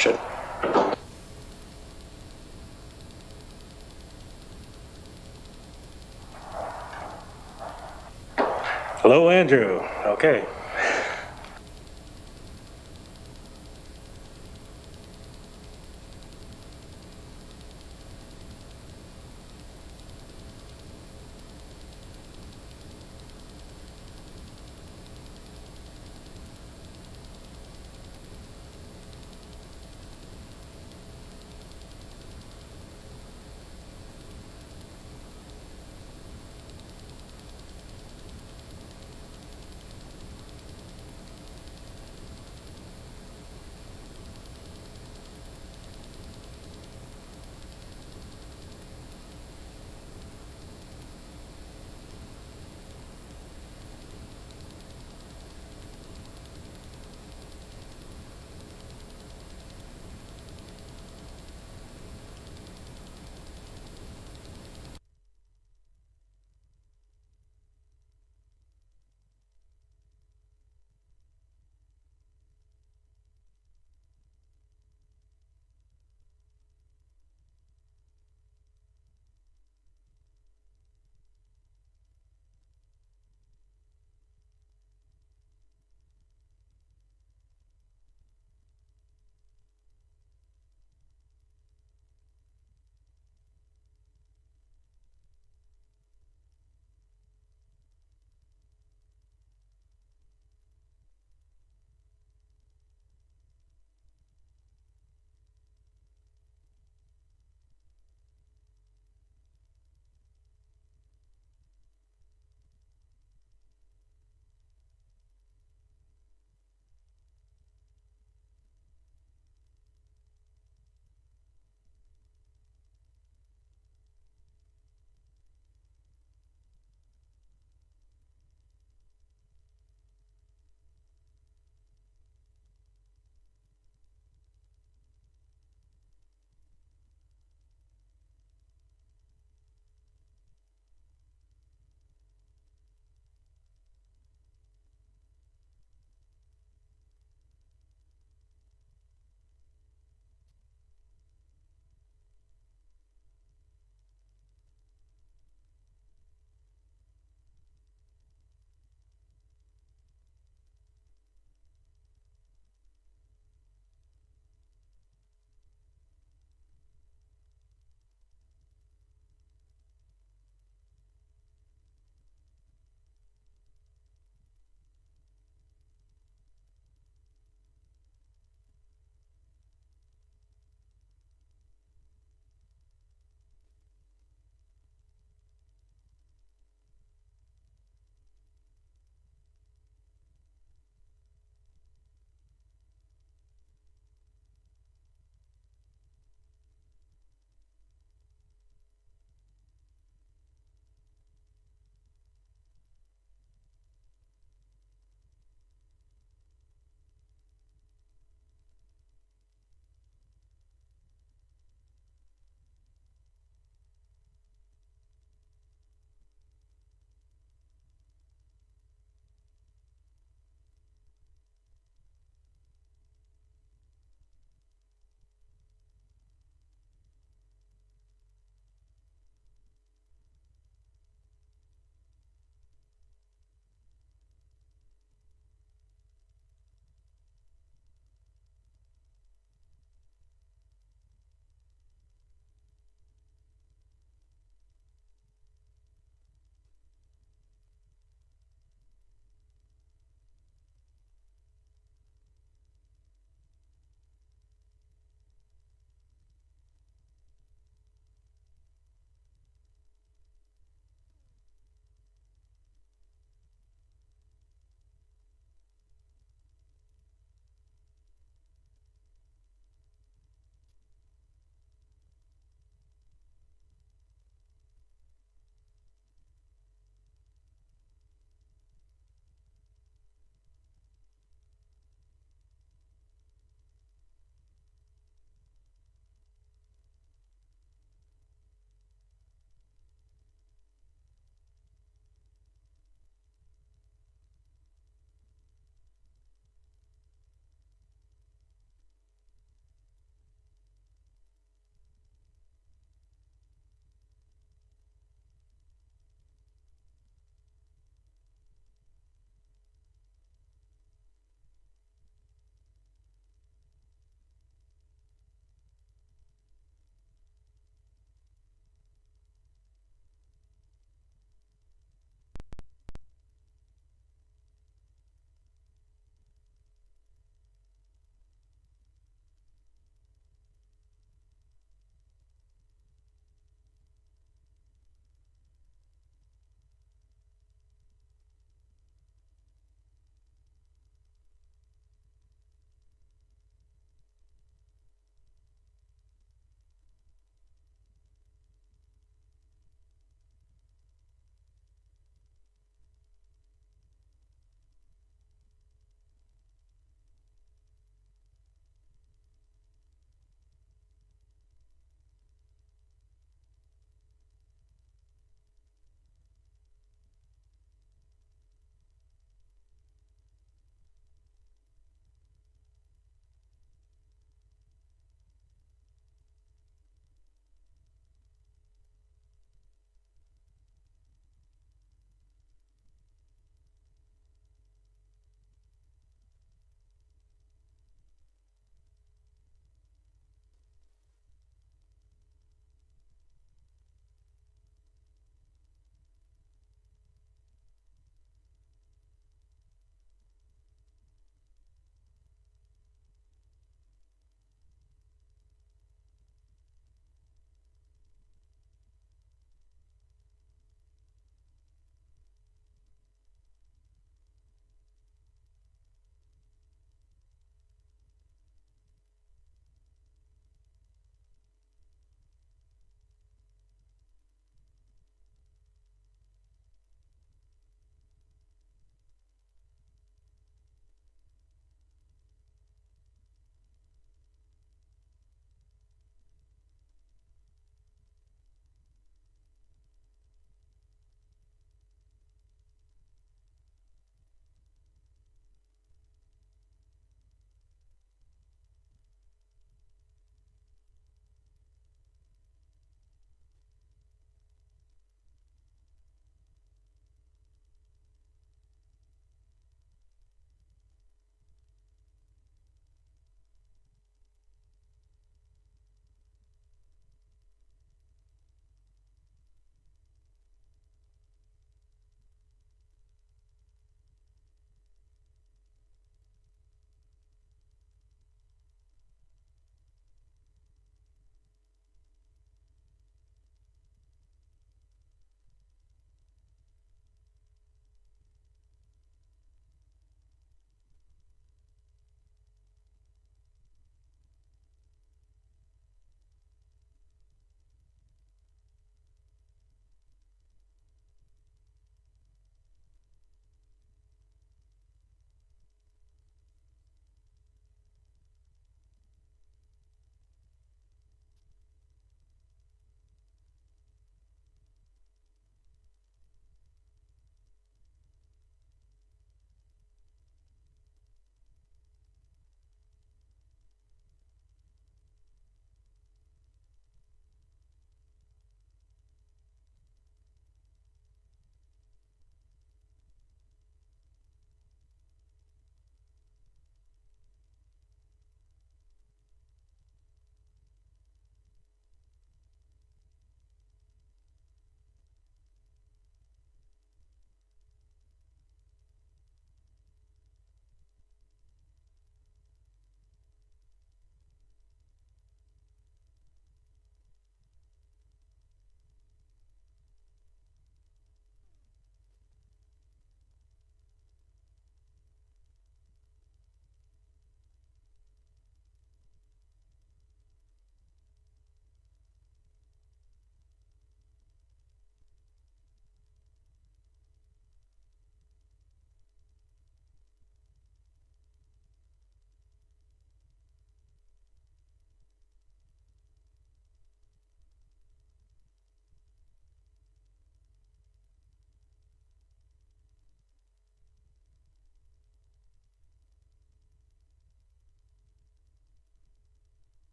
question. Hello, Andrew. Okay.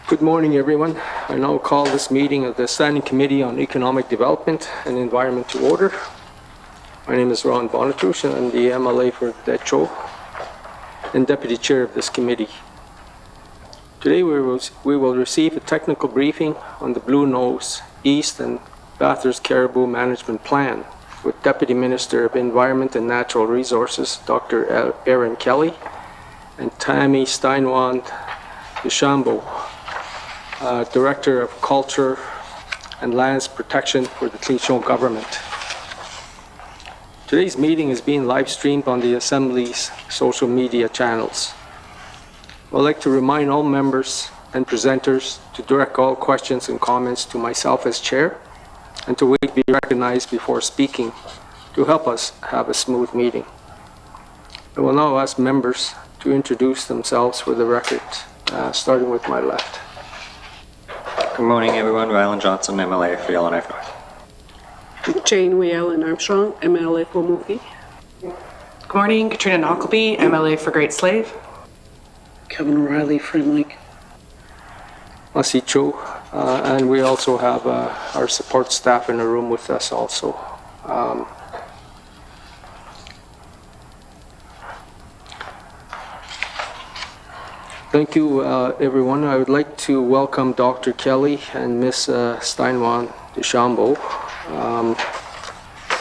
Good morning, everyone. I now call this meeting of the Standing Committee on Economic Development and Environment to order. My name is Ronald Bonnetrouge, and I'm the MLA for Bonnetrouge and Deputy Chair of this committee. Today we will receive a technical briefing on the Blue Nose East and Bathurst Caribou Management Plan with Deputy Minister of Environment and Natural Resources, Dr. Erin Kelly, and Tammy Steinwand, Director of Culture and Lands Protection for the Clichy Government. Today's meeting is being live streamed on the Assembly's social media channels. I'd like to remind all members and presenters to direct all questions and comments to myself as Chair and to wait to be recognized before speaking to help us have a smooth meeting. I will now ask members to introduce themselves for the record, starting with my left. Good morning, everyone. Rylan Johnson, MLA for Yellowknife North. Jane Whalen Armstrong, MLA for Mookie. Good morning, Katrina Knockleby, MLA for Great Slave. Kevin Riley, Frimlake. Masi Cho, and we also have our support staff in the room with us also. Thank you, everyone. I would like to welcome Dr. Kelly and Ms. Steinwand Deschambault.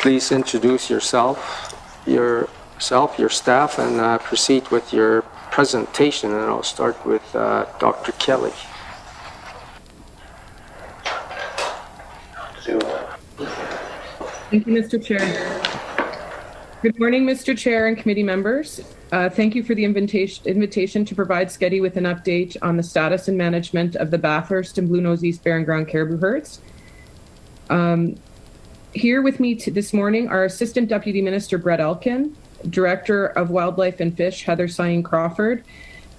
Please introduce yourself, your staff, and proceed with your presentation. And I'll start with Dr. Kelly. Thank you, Mr. Chair. Good morning, Mr. Chair and committee members. Thank you for the invitation to provide Sketty with an update on the status and management of the Bathurst and Blue Nose East Barren-ground Caribou herds. Here with me this morning are Assistant Deputy Minister Brett Elkin, Director of Wildlife and Fish Heather Sayine-Crawford,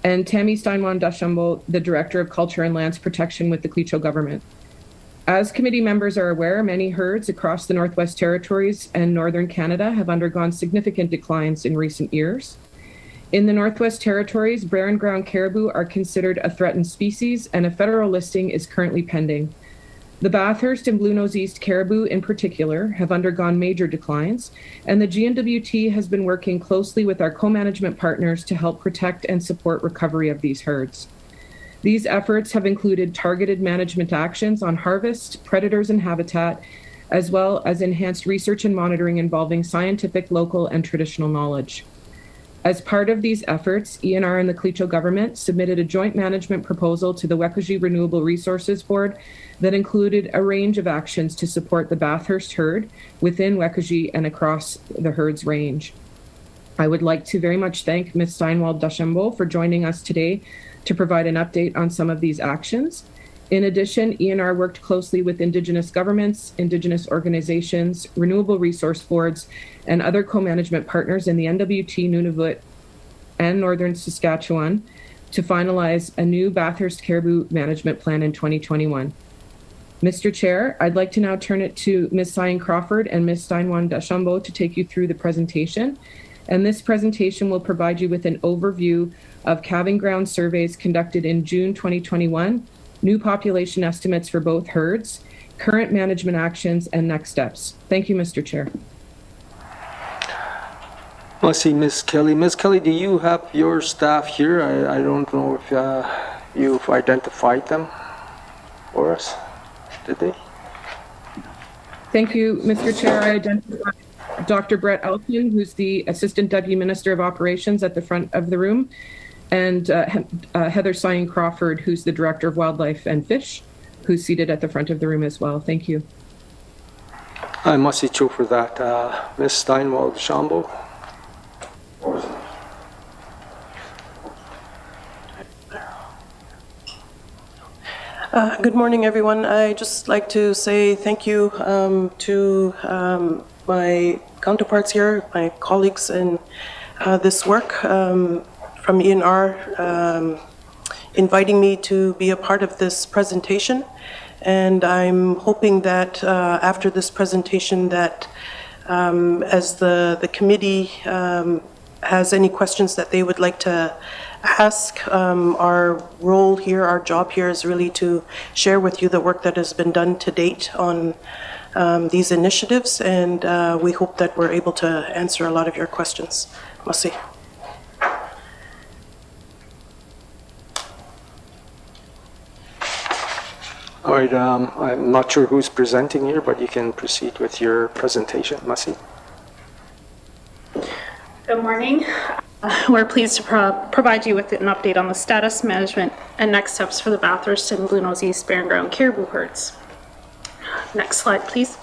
and Tammy Steinwand Deschambault, the Director of Culture and Lands Protection with the Clichy Government. As committee members are aware, many herds across the Northwest Territories and Northern Canada have undergone significant declines in recent years. In the Northwest Territories, Barren-ground caribou are considered a threatened species, and a federal listing is currently pending. The Bathurst and Blue Nose East caribou in particular have undergone major declines, and the GNWT has been working closely with our co-management partners to help protect and support recovery of these herds. These efforts have included targeted management actions on harvest, predators, and habitat, as well as enhanced research and monitoring involving scientific, local, and traditional knowledge. As part of these efforts, ENR and the Clichy Government submitted a joint management proposal to the Wekajee Renewable Resources Board that included a range of actions to support the Bathurst herd within Wekajee and across the herd's range. I would like to very much thank Ms. Steinwand Deschambault for joining us today to provide an update on some of these actions. In addition, ENR worked closely with Indigenous governments, Indigenous organizations, renewable resource boards, and other co-management partners in the NWT, Nunavut, and Northern Saskatchewan to finalize a new Bathurst Caribou Management Plan in 2021. Mr. Chair, I'd like to now turn it to Ms. Sayine-Crawford and Ms. Steinwand Deschambault to take you through the presentation. And this presentation will provide you with an overview of calving ground surveys conducted in June 2021, new population estimates for both herds, current management actions, and next steps. Thank you, Mr. Chair. I see Ms. Kelly. Ms. Kelly, do you have your staff here? I don't know if you've identified them for us. Did they? Thank you, Mr. Chair. I identified Dr. Brett Elkin, who's the Assistant Deputy Minister of Operations at the front of the room, and Heather Sayine-Crawford, who's the Director of Wildlife and Fish, who's seated at the front of the room as well. Thank you. I must say true for that. Ms. Steinwand Deschambault. Good morning, everyone. I just like to say thank you to my counterparts here, my colleagues in this work from ENR, inviting me to be a part of this presentation. And I'm hoping that after this presentation that as the committee has any questions that they would like to ask. Our role here, our job here is really to share with you the work that has been done to date on these initiatives, and we hope that we're able to answer a lot of your questions. Merci. All right, I'm not sure who's presenting here, but you can proceed with your presentation. Merci. Good morning. We're pleased to provide you with an update on the status, management, and next steps for the Bathurst and Blue Nose East Barren-ground Caribou herds. Next slide, please.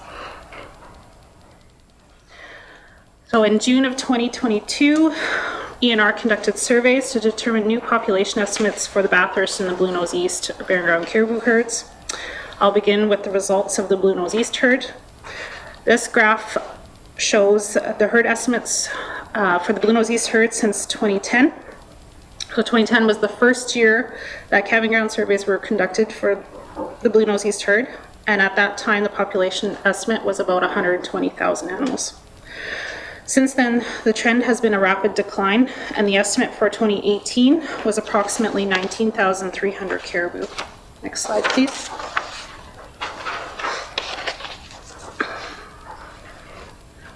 So in June of 2022, ENR conducted surveys to determine new population estimates for the Bathurst and the Blue Nose East Barren-ground Caribou herds. I'll begin with the results of the Blue Nose East herd. This graph shows the herd estimates for the Blue Nose East herd since 2010. So 2010 was the first year that calving ground surveys were conducted for the Blue Nose East herd, and at that time the population estimate was about 120,000 animals. Since then, the trend has been a rapid decline, and the estimate for 2018 was approximately 19,300 caribou. Next slide, please.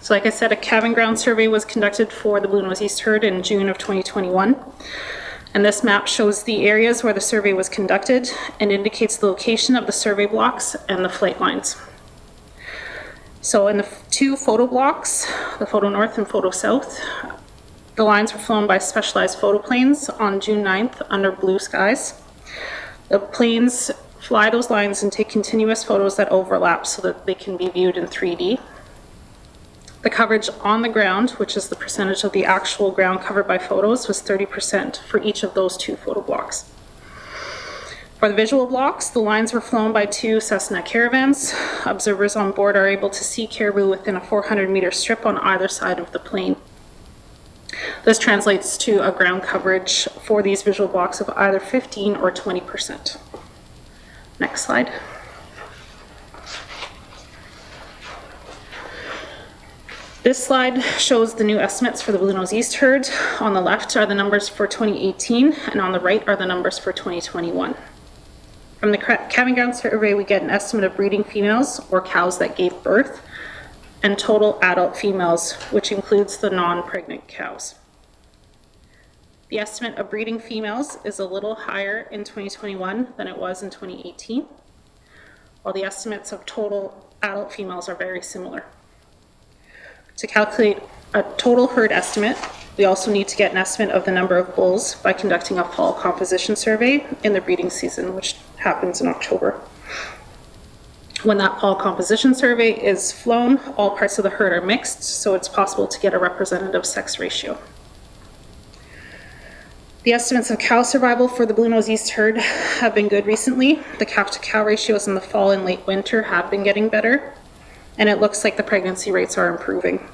So like I said, a calving ground survey was conducted for the Blue Nose East herd in June of 2021. And this map shows the areas where the survey was conducted and indicates the location of the survey blocks and the flight lines. So in the two photo blocks, the photo north and photo south, the lines were flown by specialized photo planes on June 9th under blue skies. The planes fly those lines and take continuous photos that overlap so that they can be viewed in 3D. The coverage on the ground, which is the percentage of the actual ground covered by photos, was 30% for each of those two photo blocks. For the visual blocks, the lines were flown by two Cessna caravans. Observers on board are able to see caribou within a 400-meter strip on either side of the plane. This translates to a ground coverage for these visual blocks of either 15 or 20%. Next slide. This slide shows the new estimates for the Blue Nose East herd. On the left are the numbers for 2018, and on the right are the numbers for 2021. From the calving ground survey, we get an estimate of breeding females, or cows that gave birth, and total adult females, which includes the non-pregnant cows. The estimate of breeding females is a little higher in 2021 than it was in 2018, while the estimates of total adult females are very similar. To calculate a total herd estimate, we also need to get an estimate of the number of bulls by conducting a fall composition survey in the breeding season, which happens in October. When that fall composition survey is flown, all parts of the herd are mixed, so it's possible to get a representative sex ratio. The estimates of cow survival for the Blue Nose East herd have been good recently. The calf-to-cow ratios in the fall and late winter have been getting better, and it looks like the pregnancy rates are improving.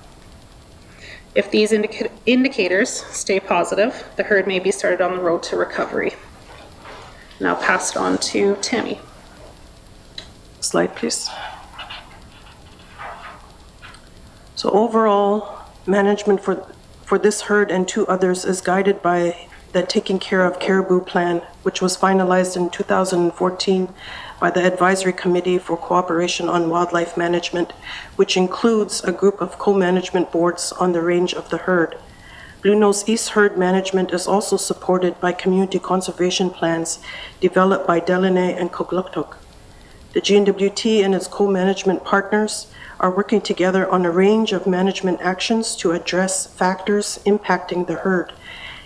If these indicators stay positive, the herd may be started on the road to recovery. Now pass it on to Tammy. Slide, please. So overall, management for this herd and two others is guided by the Taking Care of Caribou Plan, which was finalized in 2014 by the Advisory Committee for Cooperation on Wildlife Management, which includes a group of co-management boards on the range of the herd. Blue Nose East herd management is also supported by community conservation plans developed by Delaunay and Kugluktuk. The GNWT and its co-management partners are working together on a range of management actions to address factors impacting the herd,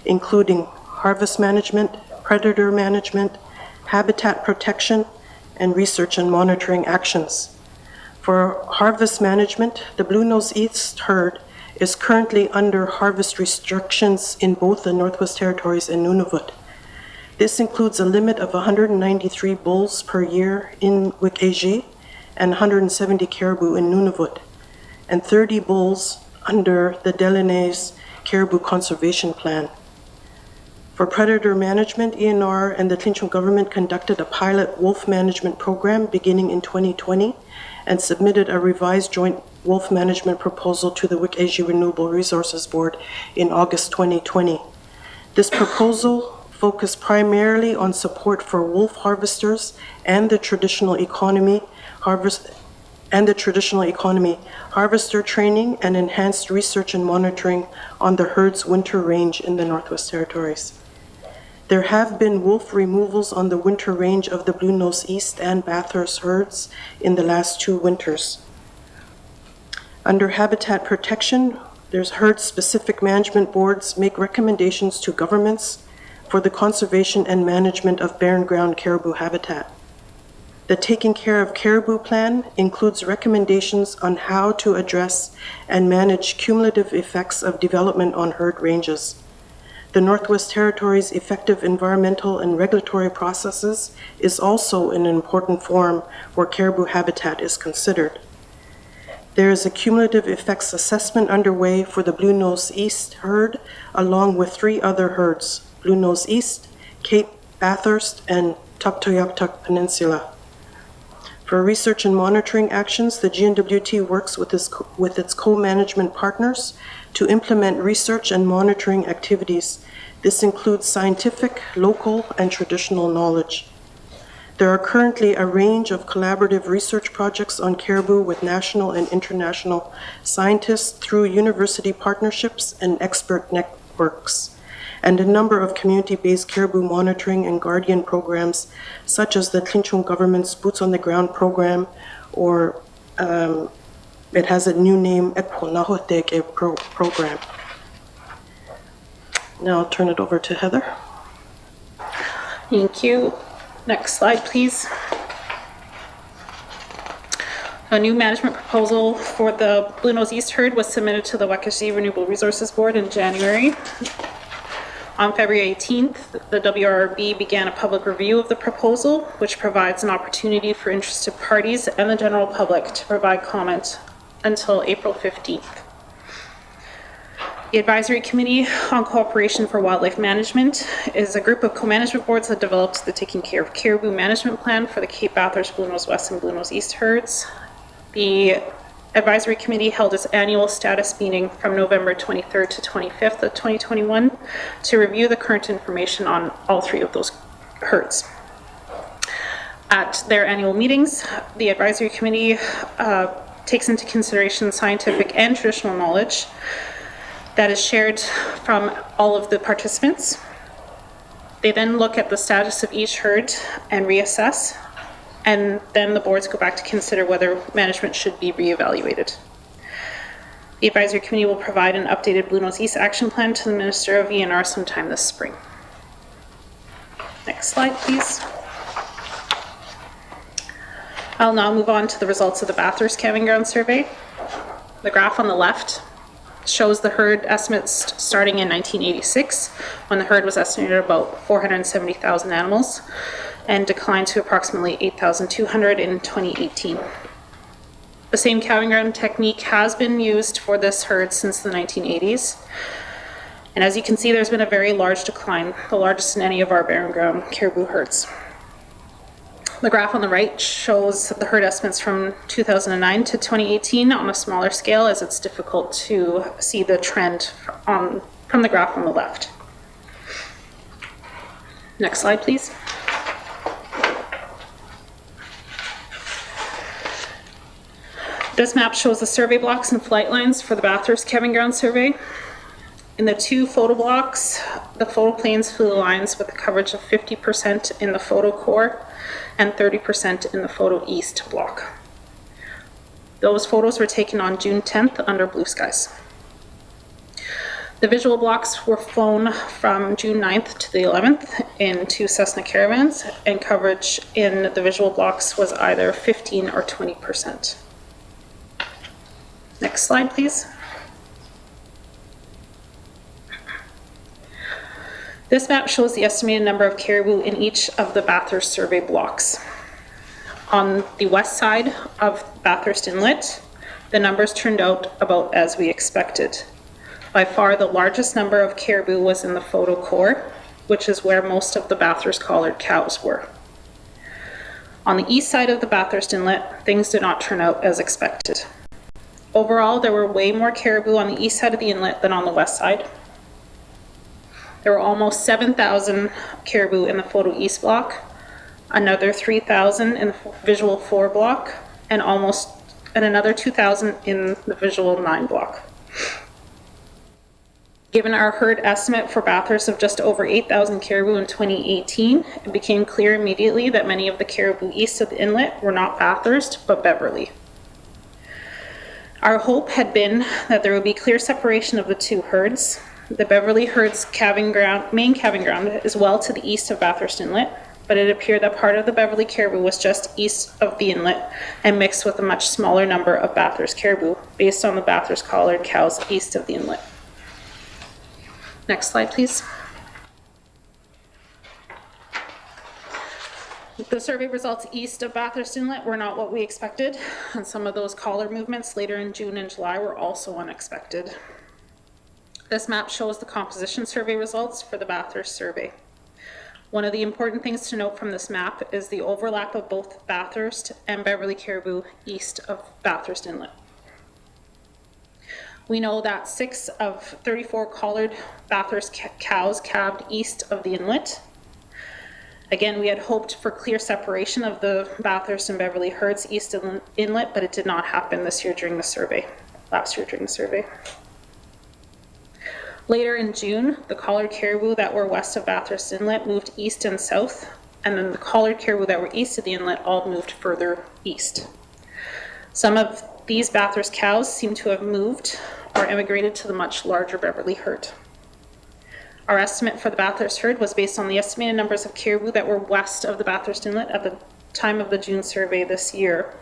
including harvest management, predator management, habitat protection, and research and monitoring actions. For harvest management, the Blue Nose East herd is currently under harvest restrictions in both the Northwest Territories and Nunavut. This includes a limit of 193 bulls per year in Wik-Éji and 170 caribou in Nunavut, and 30 bulls under the Delaunay's Caribou Conservation Plan. For predator management, ENR and the Tlinchum government conducted a pilot wolf management program beginning in 2020 and submitted a revised joint wolf management proposal to the Wik-Éji Renewable Resources Board in August 2020. This proposal focused primarily on support for wolf harvesters and the traditional economy, harvester training, and enhanced research and monitoring on the herd's winter range in the Northwest Territories. There have been wolf removals on the winter range of the Bluenose East and Bathurst herds in the last 2 winters. Under habitat protection, there's herd-specific management boards make recommendations to governments for the conservation and management of barren-ground caribou habitat. The Taking Care of Caribou Plan includes recommendations on how to address and manage cumulative effects of development on herd ranges. The Northwest Territories' effective environmental and regulatory processes is also an important forum where caribou habitat is considered. There is a cumulative effects assessment underway for the Bluenose East herd, along with 3 other herds, Bluenose East, Cape Bathurst, and Tuktoyaktuk Peninsula. For research and monitoring actions, the GNWT works with its co-management partners to implement research and monitoring activities. This includes scientific, local, and traditional knowledge. There are currently a range of collaborative research projects on caribou with national and international scientists through university partnerships and expert networks, and a number of community-based caribou monitoring and guardian programs, such as the Tlinchung government's Boots on the Ground program, or it has a new name, Eponahoteke program. Now I'll turn it over to Heather. Thank you. Next slide, please. A new management proposal for the Bluenose East herd was submitted to the Wekashee Renewable Resources Board in January. On February 18th, the WRB began a public review of the proposal, which provides an opportunity for interested parties and the general public to provide comment until April 15th. The Advisory Committee on Cooperation for Wildlife Management is a group of co-management boards that developed the Taking Care of Caribou Management Plan for the Cape Bathurst, Bluenose West, and Bluenose East herds. The Advisory Committee held its annual status meeting from November 23rd to 25th of 2021 to review the current information on all 3 of those herds. At their annual meetings, the Advisory Committee takes into consideration scientific and traditional knowledge that is shared from all of the participants. They then look at the status of each herd and reassess, and then the boards go back to consider whether management should be reevaluated. The Advisory Committee will provide an updated Bluenose East action plan to the Minister of ENR sometime this spring. Next slide, please. I'll now move on to the results of the Bathurst Calving Ground Survey. The graph on the left shows the herd estimates starting in 1986, when the herd was estimated at about 470,000 animals, and declined to approximately 8,200 in 2018. The same calving ground technique has been used for this herd since the 1980s. And as you can see, there's been a very large decline, the largest in any of our barren-ground caribou herds. The graph on the right shows the herd estimates from 2009 to 2018 on a smaller scale, as it's difficult to see the trend from the graph on the left. Next slide, please. This map shows the survey blocks and flight lines for the Bathurst Calving Ground Survey. In the 2 photo blocks, the photo planes flew lines with a coverage of 50% in the photo core and 30% in the photo east block. Those photos were taken on June 10th under blue skies. The visual blocks were flown from June 9th to the 11th in 2 Cessna Caravans, and coverage in the visual blocks was either 15 or 20%. Next slide, please. This map shows the estimated number of caribou in each of the Bathurst survey blocks. On the west side of Bathurst Inlet, the numbers turned out about as we expected. By far, the largest number of caribou was in the photo core, which is where most of the Bathurst collared cows were. On the east side of the Bathurst Inlet, things did not turn out as expected. Overall, there were way more caribou on the east side of the inlet than on the west side. There were almost 7,000 caribou in the photo east block, another 3,000 in the visual 4 block, and another 2,000 in the visual 9 block. Given our herd estimate for Bathurst of just over 8,000 caribou in 2018, it became clear immediately that many of the caribou east of the inlet were not Bathurst, but Beverly. Our hope had been that there would be clear separation of the two herds. The Beverly herd's main calving ground is well to the east of Bathurst Inlet, but it appeared that part of the Beverly caribou was just east of the inlet and mixed with a much smaller number of Bathurst caribou, based on the Bathurst collared cows east of the inlet. Next slide, please. The survey results east of Bathurst Inlet were not what we expected, and some of those collar movements later in June and July were also unexpected. This map shows the composition survey results for the Bathurst survey. One of the important things to note from this map is the overlap of both Bathurst and Beverly caribou east of Bathurst Inlet. We know that 6 of 34 collared Bathurst cows calved east of the inlet. Again, we had hoped for clear separation of the Bathurst and Beverly herds east of the inlet, but it did not happen last year during the survey. Later in June, the collared caribou that were west of Bathurst Inlet moved east and south, and then the collared caribou that were east of the inlet all moved further east. Some of these Bathurst cows seem to have moved or immigrated to the much larger Beverly herd. Our estimate for the Bathurst herd was based on the estimated numbers of caribou that were west of the Bathurst Inlet at the time of the June survey this year.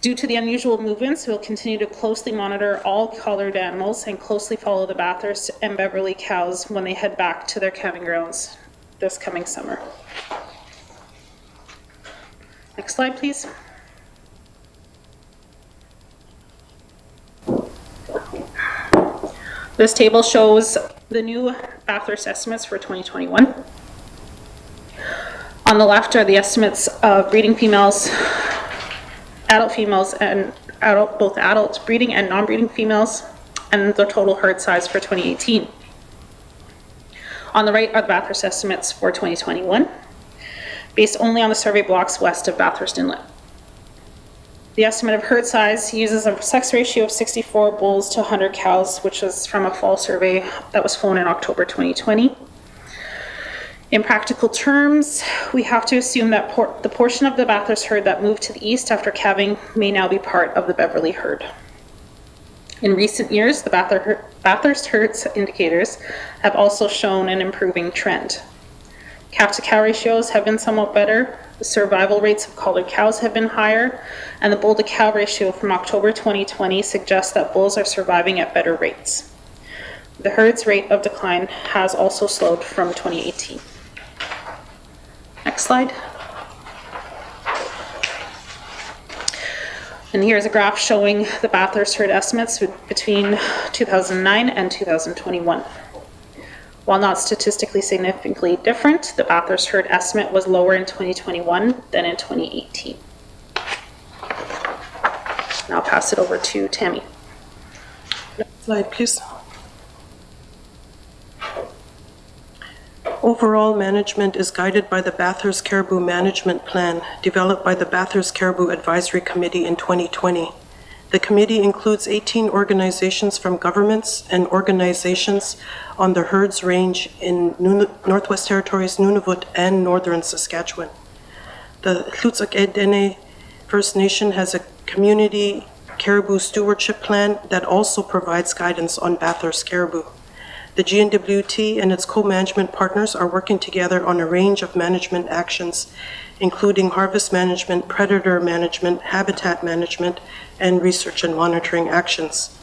Due to the unusual movements, we'll continue to closely monitor all collared animals and closely follow the Bathurst and Beverly cows when they head back to their calving grounds this coming summer. Next slide, please. This table shows the new Bathurst estimates for 2021. On the left are the estimates of breeding females, adult females, and both adult breeding and non-breeding females, and the total herd size for 2018. On the right are the Bathurst estimates for 2021, based only on the survey blocks west of Bathurst Inlet. The estimate of herd size uses a sex ratio of 64 bulls to 100 cows, which is from a fall survey that was flown in October 2020. In practical terms, we have to assume that the portion of the Bathurst herd that moved to the east after calving may now be part of the Beverly herd. In recent years, the Bathurst herd's indicators have also shown an improving trend. Calf to cow ratios have been somewhat better, the survival rates of collared cows have been higher, and the bull to cow ratio from October 2020 suggests that bulls are surviving at better rates. The herd's rate of decline has also slowed from 2018. Next slide. And here's a graph showing the Bathurst herd estimates between 2009 and 2021. While not statistically significantly different, the Bathurst herd estimate was lower in 2021 than in 2018. And I'll pass it over to Tammy. Next slide, please. Overall management is guided by the Bathurst Caribou Management Plan, developed by the Bathurst Caribou Advisory Committee in 2020. The committee includes 18 organizations from governments and organizations on the herds range in Northwest Territories, Nunavut, and Northern Saskatchewan. The Tlutsak-Edene First Nation has a community caribou stewardship plan that also provides guidance on Bathurst caribou. The GNWT and its co-management partners are working together on a range of management actions, including harvest management, predator management, habitat management, and research and monitoring actions.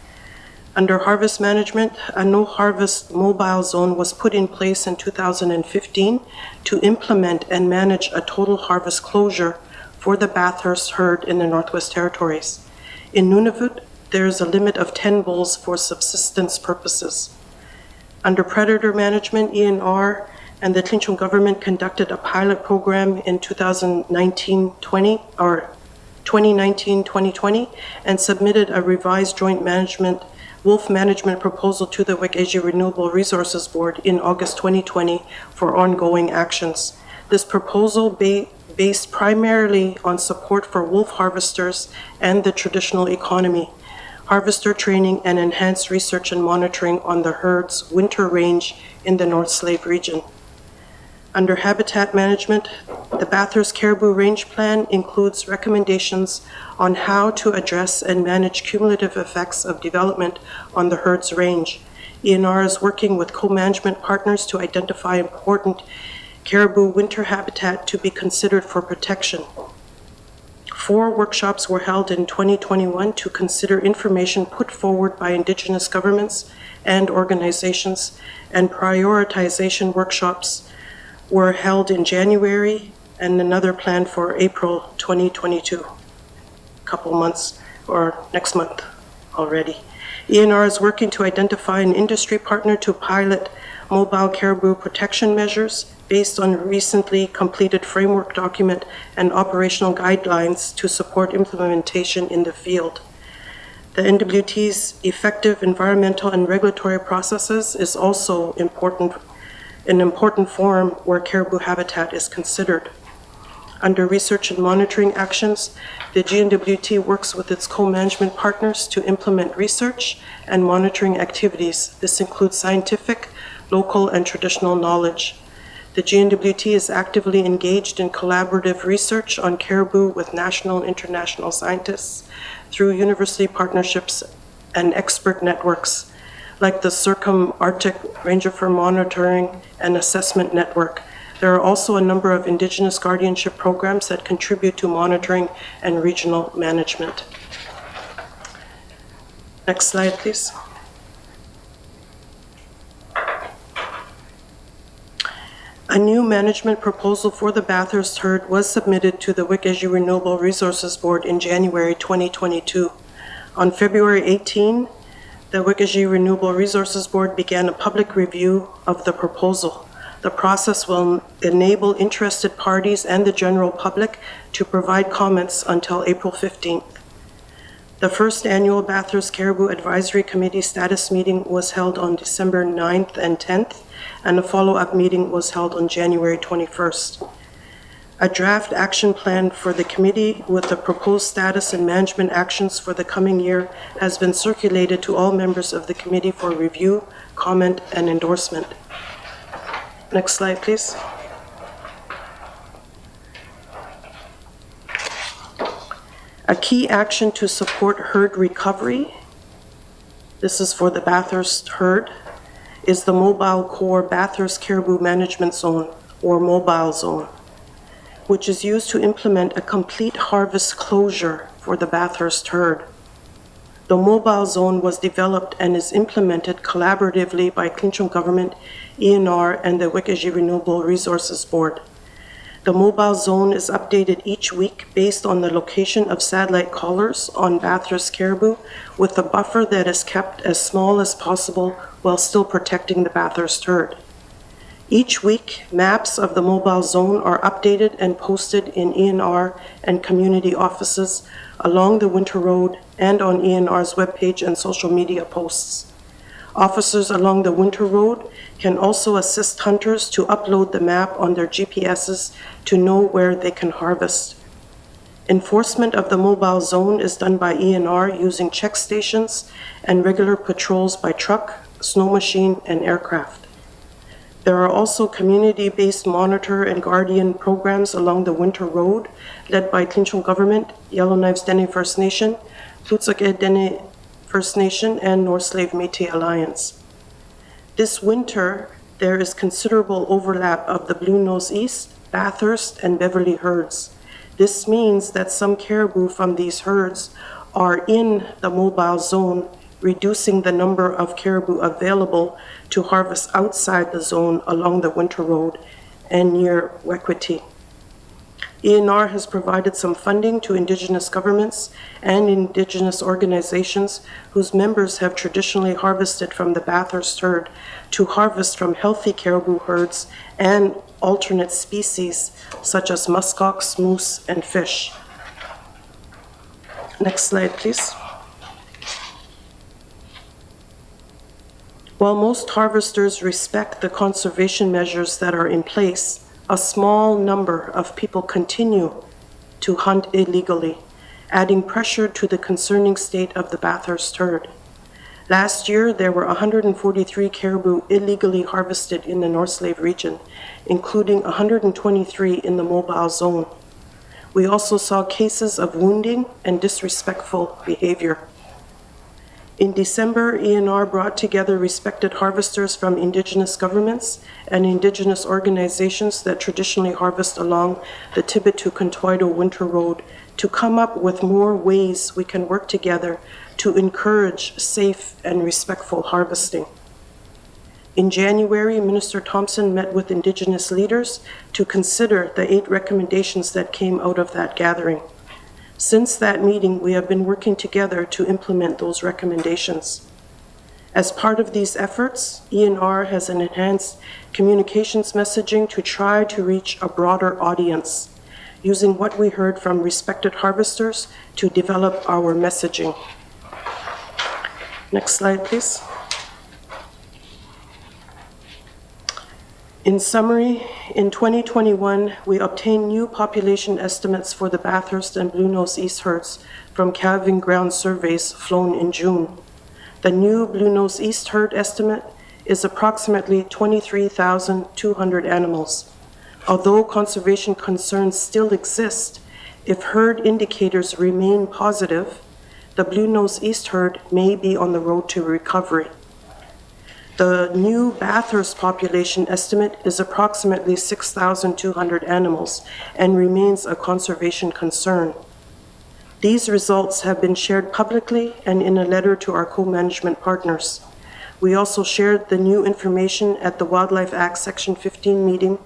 Under harvest management, a no-harvest mobile zone was put in place in 2015 to implement and manage a total harvest closure for the Bathurst herd in the Northwest Territories. In Nunavut, there is a limit of 10 bulls for subsistence purposes. Under predator management, ENR and the Tlinchung government conducted a pilot program in 2019-20 and submitted a revised joint management wolf management proposal to the Wek'eji Renewable Resources Board in August 2020 for ongoing actions. This proposal based primarily on support for wolf harvesters and the traditional economy, harvester training, and enhanced research and monitoring on the herd's winter range in the North Slave region. Under habitat management, the Bathurst Caribou Range Plan includes recommendations on how to address and manage cumulative effects of development on the herd's range. ENR is working with co-management partners to identify important caribou winter habitat to be considered for protection. 4 workshops were held in 2021 to consider information put forward by Indigenous governments and organizations, and prioritization workshops were held in January and another planned for April 2022, a couple months or next month already. ENR is working to identify an industry partner to pilot mobile caribou protection measures based on recently completed framework document and operational guidelines to support implementation in the field. The NWT's effective environmental and regulatory processes is also an important forum where caribou habitat is considered. Under research and monitoring actions, the GNWT works with its co-management partners to implement research and monitoring activities. This includes scientific, local, and traditional knowledge. The GNWT is actively engaged in collaborative research on caribou with national and international scientists through university partnerships and expert networks, like the Circum-Arctic Rangifer Monitoring and Assessment Network. There are also a number of Indigenous guardianship programs that contribute to monitoring and regional management. Next slide, please. A new management proposal for the Bathurst herd was submitted to the Wek'eji Renewable Resources Board in January 2022. On February 18, the Wek'eji Renewable Resources Board began a public review of the proposal. The process will enable interested parties and the general public to provide comments until April 15th. The first annual Bathurst Caribou Advisory Committee status meeting was held on December 9th and 10th, and a follow-up meeting was held on January 21st. A draft action plan for the committee with the proposed status and management actions for the coming year has been circulated to all members of the committee for review, comment, and endorsement. Next slide, please. A key action to support herd recovery, this is for the Bathurst herd, is the Mobile Core Bathurst Caribou Management Zone, or Mobile Zone, which is used to implement a complete harvest closure for the Bathurst herd. The Mobile Zone was developed and is implemented collaboratively by Clinton Government, ENR, and the Wek'eji Renewable Resources Board. The Mobile Zone is updated each week based on the location of satellite collars on Bathurst caribou, with a buffer that is kept as small as possible while still protecting the Bathurst herd. Each week, maps of the Mobile Zone are updated and posted in ENR and community offices along the Winter Road and on ENR's webpage and social media posts. Officers along the Winter Road can also assist hunters to upload the map on their GPSs to know where they can harvest. Enforcement of the Mobile Zone is done by ENR using check stations and regular patrols by truck, snow machine, and aircraft. There are also community-based monitor and guardian programs along the Winter Road led by Clinton Government, Yellowknives Dene First Nation, Tlutsak Dene First Nation, and North Slave Métis Alliance. This winter, there is considerable overlap of the Blue Nose East, Bathurst, and Beverly herds. This means that some caribou from these herds are in the Mobile Zone, reducing the number of caribou available to harvest outside the zone along the Winter Road and near Wequity. ENR has provided some funding to Indigenous governments and Indigenous organizations whose members have traditionally harvested from the Bathurst herd to harvest from healthy caribou herds and alternate species such as muskox, moose, and fish. Next slide, please. While most harvesters respect the conservation measures that are in place, a small number of people continue to hunt illegally, adding pressure to the concerning state of the Bathurst herd. Last year, there were 143 caribou illegally harvested in the North Slave region, including 123 in the mobile zone. We also saw cases of wounding and disrespectful behavior. In December, ENR brought together respected harvesters from Indigenous governments and Indigenous organizations that traditionally harvest along the Tibet to Contoido Winter Road to come up with more ways we can work together to encourage safe and respectful harvesting. In January, Minister Thompson met with Indigenous leaders to consider the 8 recommendations that came out of that gathering. Since that meeting, we have been working together to implement those recommendations. As part of these efforts, ENR has an enhanced communications messaging to try to reach a broader audience, using what we heard from respected harvesters to develop our messaging. Next slide, please. In summary, in 2021, we obtained new population estimates for the Bathurst and Bluenose East herds from calving ground surveys flown in June. The new Bluenose East herd estimate is approximately 23,200 animals. Although conservation concerns still exist, if herd indicators remain positive, the Bluenose East herd may be on the road to recovery. The new Bathurst population estimate is approximately 6,200 animals and remains a conservation concern. These results have been shared publicly and in a letter to our co-management partners. We also shared the new information at the Wildlife Act Section 15 meeting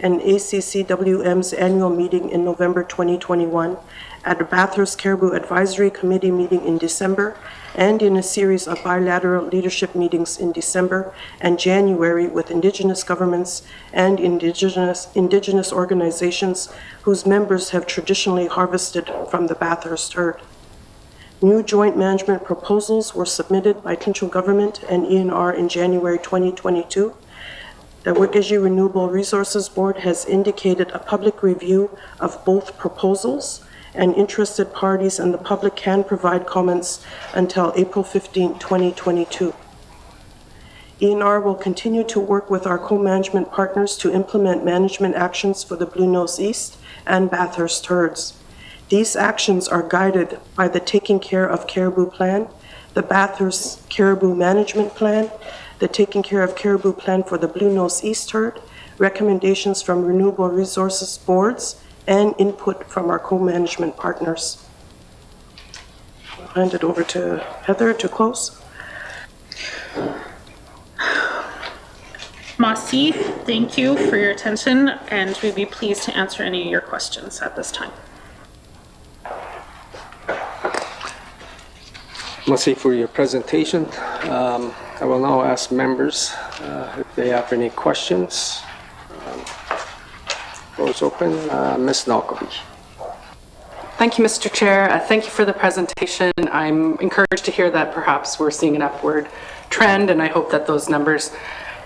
and ACCWM's annual meeting in November 2021, at a Bathurst Caribou Advisory Committee meeting in December, and in a series of bilateral leadership meetings in December and January with Indigenous governments and Indigenous organizations whose members have traditionally harvested from the Bathurst herd. New joint management proposals were submitted by provincial government and ENR in January 2022. The Wikiji Renewable Resources Board has indicated a public review of both proposals, and interested parties and the public can provide comments until April 15, 2022. ENR will continue to work with our co-management partners to implement management actions for the Bluenose East and Bathurst herds. These actions are guided by the Taking Care of Caribou Plan, the Bathurst Caribou Management Plan, the Taking Care of Caribou Plan for the Bluenose East herd, recommendations from renewable resources boards, and input from our co-management partners. I'll hand it over to Heather to close. Masi, thank you for your attention, and we'd be pleased to answer any of your questions at this time. Merci for your presentation. I will now ask members if they have any questions. Floor is open. Ms. Nalkobi. Thank you, Mr. Chair. Thank you for the presentation. I'm encouraged to hear that perhaps we're seeing an upward trend, and I hope that those numbers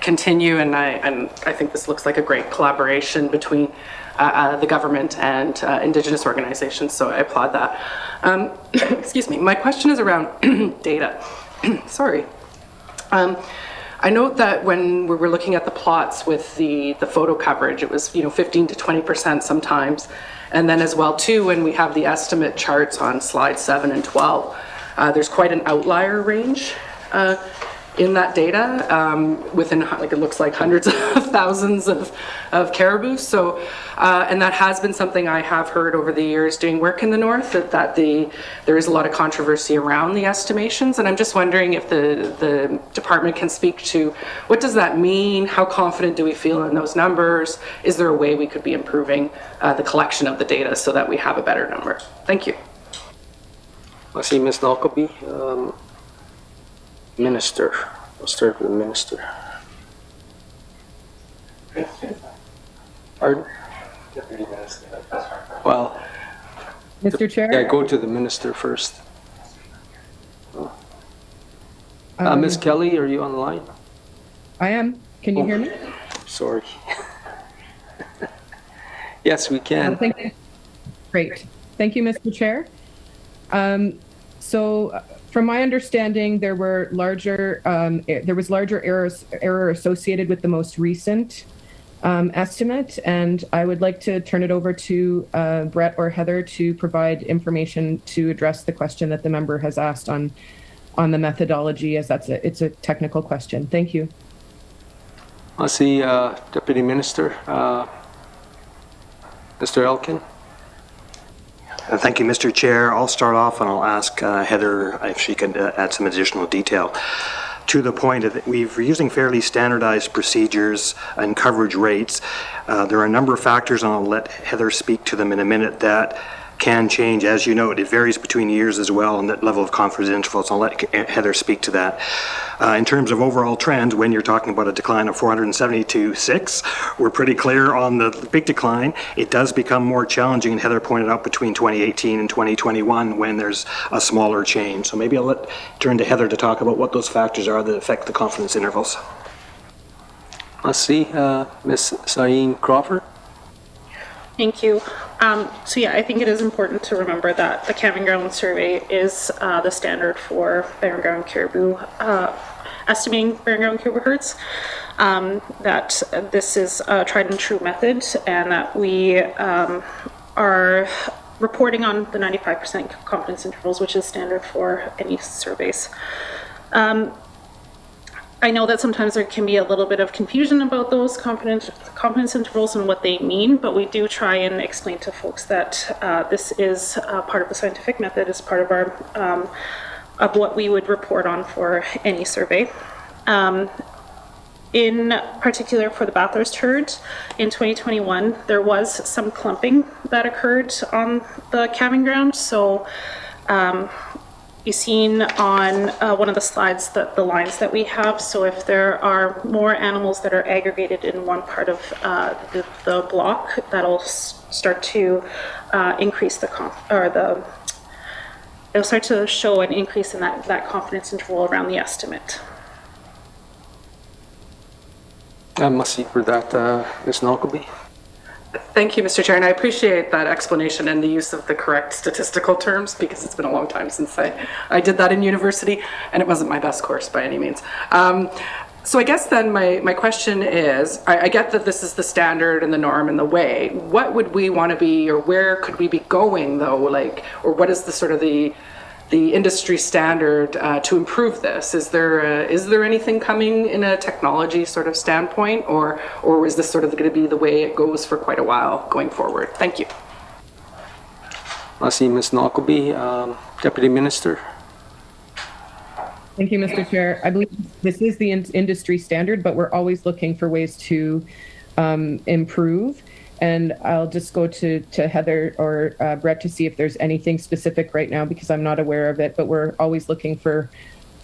continue. And I think this looks like a great collaboration between the government and Indigenous organizations, so I applaud that. Excuse me. My question is around data. Sorry. I note that when we were looking at the plots with the photo coverage, it was 15 to 20% sometimes, and then as well too when we have the estimate charts on slides 7 and 12, there's quite an outlier range in that data within, like, it looks like hundreds of thousands of caribou. So, and that has been something I have heard over the years doing work in the north, that there is a lot of controversy around the estimations. And I'm just wondering if the department can speak to what does that mean? How confident do we feel in those numbers? Is there a way we could be improving the collection of the data so that we have a better number? Thank you. I see Ms. Nalkobi. Minister. We'll start with the minister. Pardon? Well, Mr. Chair? yeah, go to the minister first. Ms. Kelly, are you on the line? I am. Can you hear me? Sorry. Yes, we can. Thank you. Great. Thank you, Mr. Chair. From my understanding, there was larger error associated with the most recent estimate, and I would like to turn it over to Brett or Heather to provide information to address the question that the member has asked on the methodology, as it's a technical question. Thank you. I see Deputy Minister, Mr. Elkin. Thank you, Mr. Chair. I'll start off and I'll ask Heather if she can add some additional detail. To the point that we're using fairly standardized procedures and coverage rates. There are a number of factors, and I'll let Heather speak to them in a minute, that can change. As you know, it varies between years as well, and that level of confidence intervals. I'll let Heather speak to that. In terms of overall trends, when you're talking about a decline of 470 to 6, we're pretty clear on the big decline. It does become more challenging, and Heather pointed out, between 2018 and 2021 when there's a smaller change. So maybe I'll turn to Heather to talk about what those factors are that affect the confidence intervals. I see Ms. Sayine-Crawford. Thank you. So yeah, I think it is important to remember that the Barren-ground survey is the standard for Barren-ground caribou, estimating Barren-ground caribou herds. That this is a tried and true method, and that we are reporting on the 95% confidence intervals, which is standard for any surveys. I know that sometimes there can be a little bit of confusion about those confidence intervals and what they mean, but we do try and explain to folks that this is part of the scientific method, is part of our of what we would report on for any survey. In particular for the Bathurst herd, in 2021, there was some clumping that occurred on the calving ground. So you've seen on one of the slides that the lines that we have. So if there are more animals that are aggregated in one part of the block, that'll start to increase it'll start to show an increase in that confidence interval around the estimate. I must see for that, Ms. Knockleby. Thank you, Mr. Chair, and I appreciate that explanation and the use of the correct statistical terms, because it's been a long time since I did that in university, and it wasn't my best course by any means. So I guess then my question is, I get that this is the standard and the norm and the way. What would we want to be, or where could we be going though? Or what is the sort of the industry standard to improve this? Is there anything coming in a technology sort of standpoint, or is this sort of going to be the way it goes for quite a while going forward? Thank you. I see Ms. Knockleby, Deputy Minister. Thank you, Mr. Chair. I believe this is the industry standard, but we're always looking for ways to improve. And I'll just go to Heather or Brett to see if there's anything specific right now, because I'm not aware of it, but we're always looking for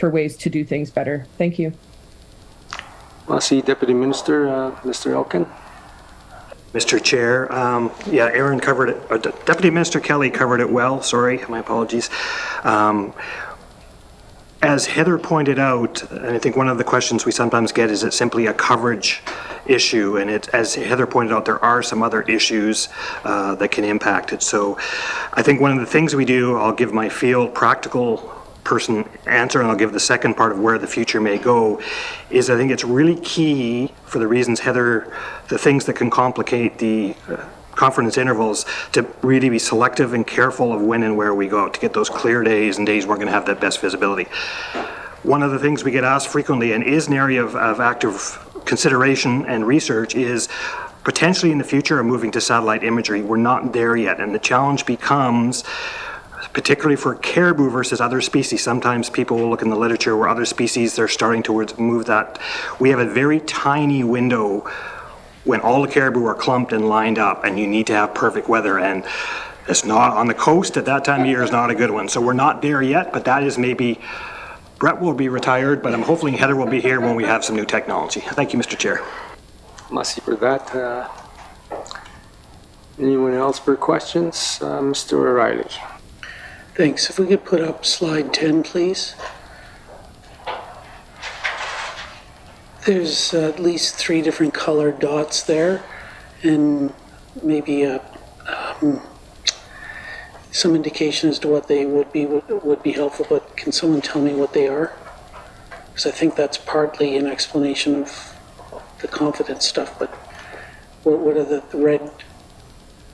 ways to do things better. Thank you. I see Deputy Minister, Mr. Elkin. Mr. Chair, yeah, Aaron covered it. Deputy Minister Kelly covered it well. Sorry, my apologies. As Heather pointed out, and I think one of the questions we sometimes get, is it simply a coverage issue? And as Heather pointed out, there are some other issues that can impact it. So I think one of the things we do, I'll give my field practical person answer, and I'll give the second part of where the future may go, is I think it's really key, for the reasons Heather, the things that can complicate the confidence intervals, to really be selective and careful of when and where we go, to get those clear days and days we're going to have that best visibility. One of the things we get asked frequently, and is an area of active consideration and research, is potentially in the future of moving to satellite imagery. We're not there yet, and the challenge becomes, particularly for caribou versus other species. Sometimes people will look in the literature where other species, they're starting towards move that. We have a very tiny window when all the caribou are clumped and lined up, and you need to have perfect weather, and it's not on the coast at that time of year is not a good one. So we're not there yet, but that is maybe, Brett will be retired, but I'm hoping Heather will be here when we have some new technology. Thank you, Mr. Chair. Merci for that. Anyone else for questions? Mr. O'Reilly. Thanks. If we could put up slide 10, please. There's at least 3 different colored dots there, and maybe some indication as to what they would be helpful, but can someone tell me what they are? Because I think that's partly an explanation of the confidence stuff, but what are the red,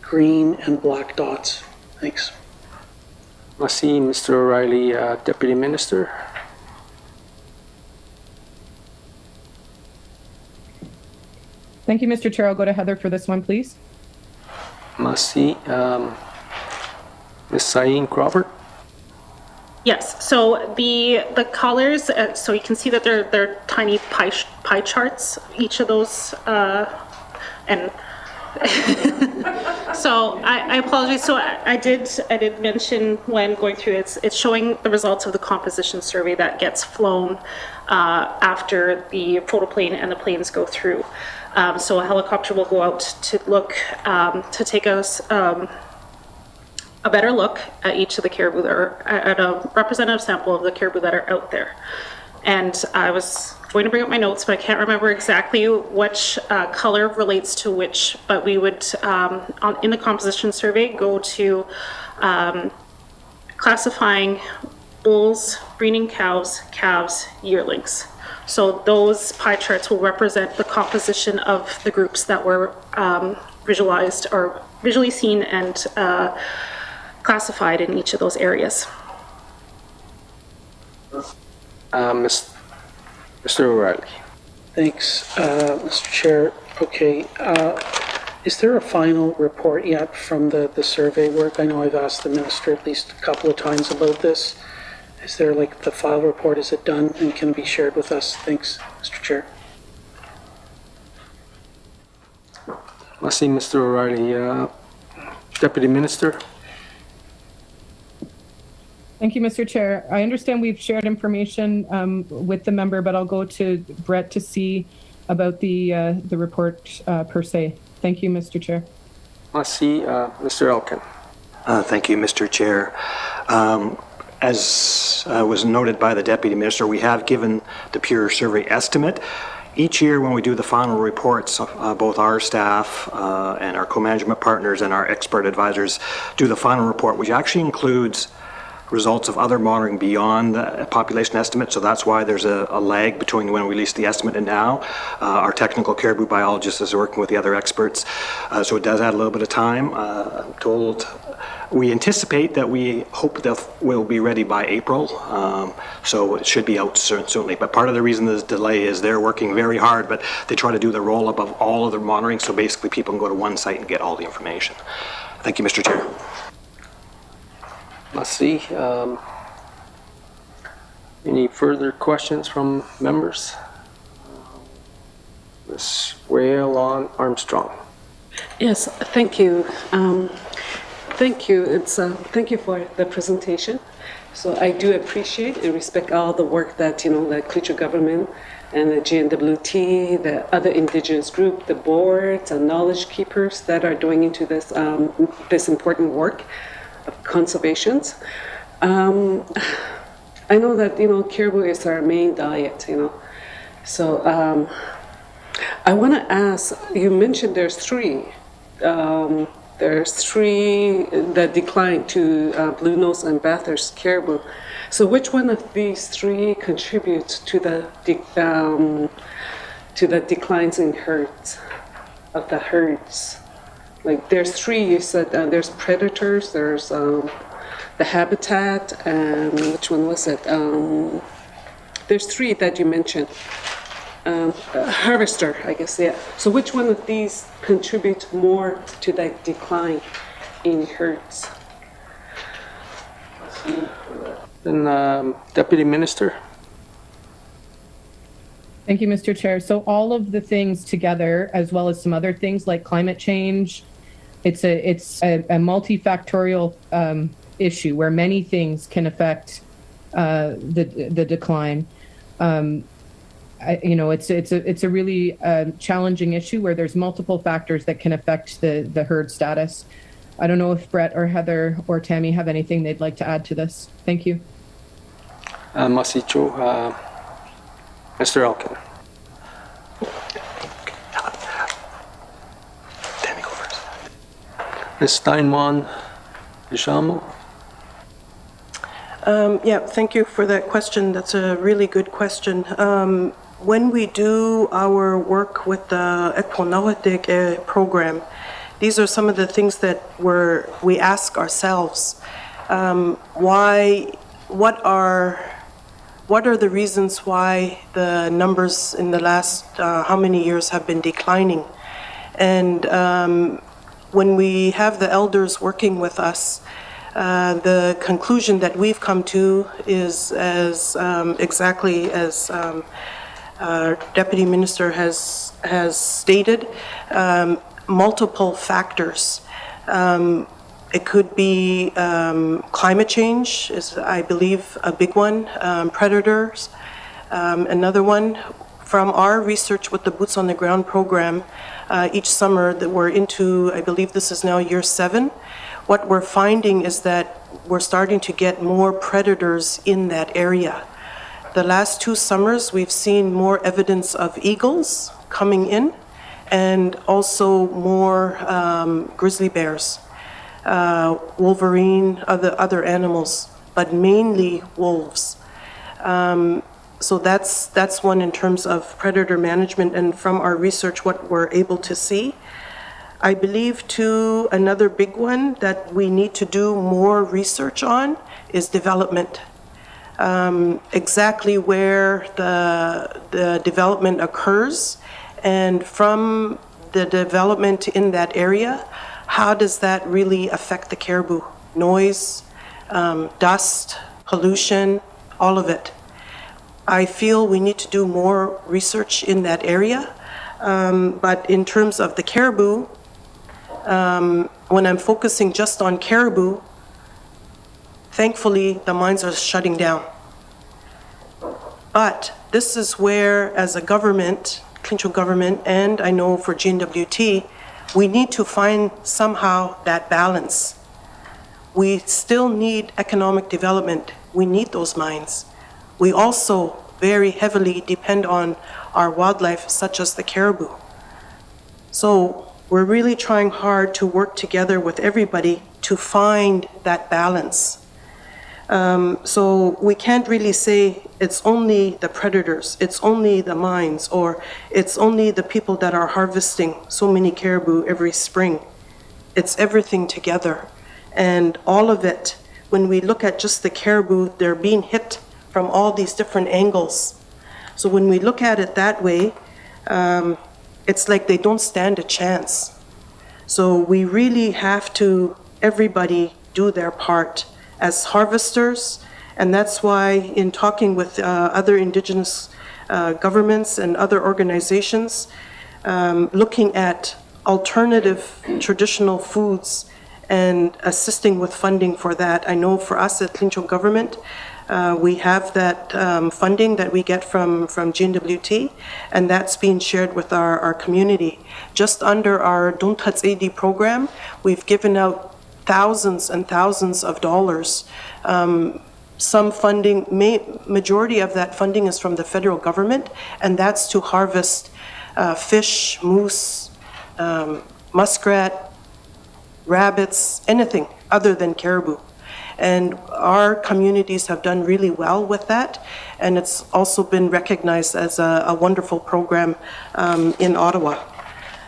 green, and black dots? Thanks. Merci, Mr. O'Reilly, Deputy Minister. Thank you, Mr. Chair. I'll go to Heather for this one, please. Merci. Ms. Sayine-Crawford. Yes, so the colors, so you can see that they're tiny pie charts, each of those, and so I apologize. So I did mention when going through it's showing the results of the composition survey that gets flown after the photoplane and the planes go through. So a helicopter will go out to look to take us a better look at each of the caribou that are at a representative sample of the caribou that are out there. And I was going to bring up my notes, but I can't remember exactly which color relates to which, but we would, in the composition survey, go to classifying bulls, breeding cows, calves, yearlings. So those pie charts will represent the composition of the groups that were visualized or visually seen and classified in each of those areas. Mr. O'Reilly. Thanks, Mr. Chair. Okay, is there a final report yet from the survey work? I know I've asked the minister at least a couple of times about this. Is there like the final report, is it done and can it be shared with us? Thanks, Mr. Chair. Merci, Mr. O'Reilly. Deputy Minister. Thank you, Mr. Chair. I understand we've shared information with the member, but I'll go to Brett to see about the report per se. Thank you, Mr. Chair. Merci, Mr. Elkin. Thank you, Mr. Chair. As was noted by the Deputy Minister, we have given the pure survey estimate. Each year when we do the final reports, both our staff and our co-management partners and our expert advisors do the final report, which actually includes results of other monitoring beyond the population estimate, so that's why there's a lag between when we release the estimate and now. Our technical caribou biologist is working with the other experts, so it does add a little bit of time. I'm told we anticipate that we hope that we'll be ready by April, so it should be out certainly. But part of the reason there's delay is they're working very hard, but they try to do the roll-up of all of their monitoring, so basically people can go to one site and get all the information. Thank you, Mr. Chair. Merci. Any further questions from members? Ms. Whale Armstrong. Yes, thank you. Thank you. Thank you for the presentation. So I do appreciate and respect all the work that the Clutha government and the GNWT, the other Indigenous group, the boards and knowledge keepers that are doing into this this important work of conservations. I know that caribou is our main diet. So I want to ask. You mentioned there's three. There's three that decline to blue nose and Bathurst caribou. So which one of these three contributes to the declines in herds of the herds? Like there's three, you said there's predators, there's the habitat, and which one was it? There's three that you mentioned. Harvester, I guess, yeah. So which one of these contributes more to that decline in herds? Then Deputy Minister. Thank you, Mr. Chair. So all of the things together, as well as some other things like climate change, it's a multifactorial issue where many things can affect the decline. It's a really challenging issue where there's multiple factors that can affect the herd status. I don't know if Brett or Heather or Tammy have anything they'd like to add to this. Thank you. Merci, Joe. Mr. Elkin. Ms. Steinwand, Dushambo? Yeah, thank you for that question. That's a really good question. When we do our work with the Equanawatik program, these are some of the things that we ask ourselves. What are the reasons why the numbers in the last how many years have been declining? And when we have the elders working with us, the conclusion that we've come to is as exactly as our Deputy Minister has stated, multiple factors. It could be climate change is, I believe, a big one, predators. Another one, from our research with the Boots on the Ground program, each summer that we're into, I believe this is now year 7, what we're finding is that we're starting to get more predators in that area. The last 2 summers, we've seen more evidence of eagles coming in and also more grizzly bears, wolverine, other animals, but mainly wolves. So that's one in terms of predator management, and from our research, what we're able to see. I believe, too, another big one that we need to do more research on is development. Exactly where the development occurs, and from the development in that area, how does that really affect the caribou? Noise, dust, pollution, all of it. I feel we need to do more research in that area, but in terms of the caribou, when I'm focusing just on caribou, thankfully the mines are shutting down. But this is where, as a government, provincial government, and I know for GNWT, we need to find somehow that balance. We still need economic development. We need those mines. We also very heavily depend on our wildlife, such as the caribou. So we're really trying hard to work together with everybody to find that balance. So we can't really say it's only the predators, it's only the mines, or it's only the people that are harvesting so many caribou every spring. It's everything together. And all of it, when we look at just the caribou, they're being hit from all these different angles. So when we look at it that way, it's like they don't stand a chance. So we really have to, everybody, do their part as harvesters, and that's why in talking with other Indigenous governments and other organizations, looking at alternative traditional foods and assisting with funding for that. I know for us at provincial government, we have that funding that we get from GNWT, and that's being shared with our community. Just under our Dontats AD program, we've given out thousands and thousands of dollars. Some funding, majority of that funding is from the federal government, and that's to harvest fish, moose, muskrat, rabbits, anything other than caribou. And our communities have done really well with that, and it's also been recognized as a wonderful program in Ottawa.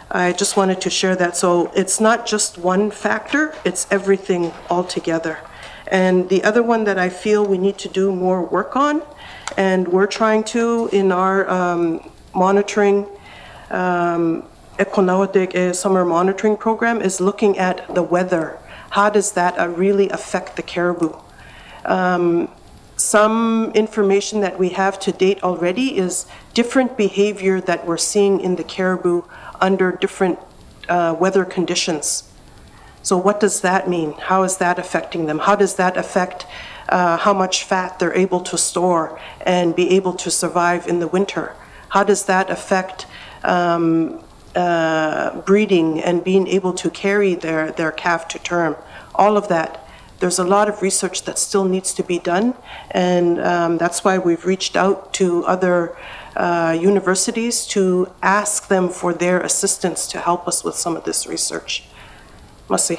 I just wanted to share that. So it's not just one factor, it's everything all together. And the other one that I feel we need to do more work on, and we're trying to in our monitoring, Equanawatik summer monitoring program, is looking at the weather. How does that really affect the caribou? Some information that we have to date already is different behavior that we're seeing in the caribou under different weather conditions. So what does that mean? How is that affecting them? How does that affect how much fat they're able to store and be able to survive in the winter? How does that affect breeding and being able to carry their calf to term? All of that. There's a lot of research that still needs to be done, and that's why we've reached out to other universities to ask them for their assistance to help us with some of this research. Merci.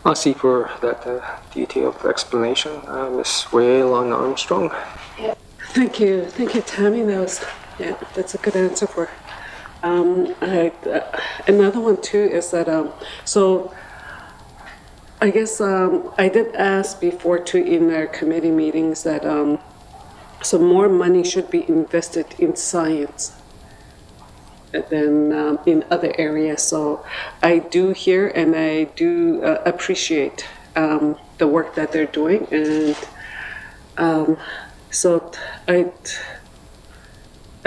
Merci for that detailed explanation. Ms. Waylon Armstrong. Thank you, Tammy. That's a good answer for. Another one too is that so I guess I did ask before too in our committee meetings that so more money should be invested in science than in other areas. So I do hear and I do appreciate the work that they're doing, and so I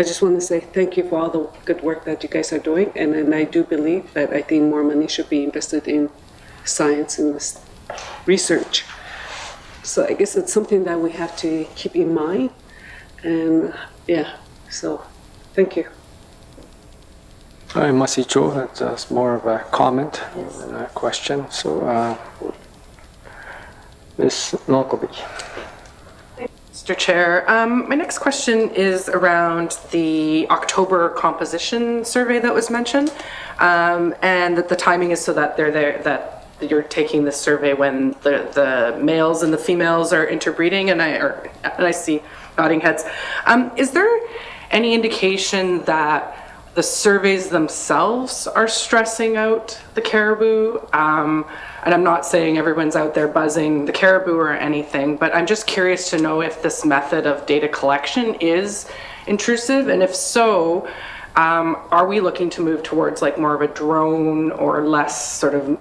just want to say thank you for all the good work that you guys are doing, and I do believe that I think more money should be invested in science and research. So I guess it's something that we have to keep in mind, and so thank you. Hi, Merci Joe. That's more of a comment than a question. So, Ms. Knockleby. Mr. Chair, my next question is around the October composition survey that was mentioned, and that the timing is so that they're there, that you're taking this survey when the males and the females are interbreeding, and I see nodding heads. Is there any indication that the surveys themselves are stressing out the caribou? And I'm not saying everyone's out there buzzing the caribou or anything, but I'm just curious to know if this method of data collection is intrusive, and if so, are we looking to move towards like more of a drone or less sort of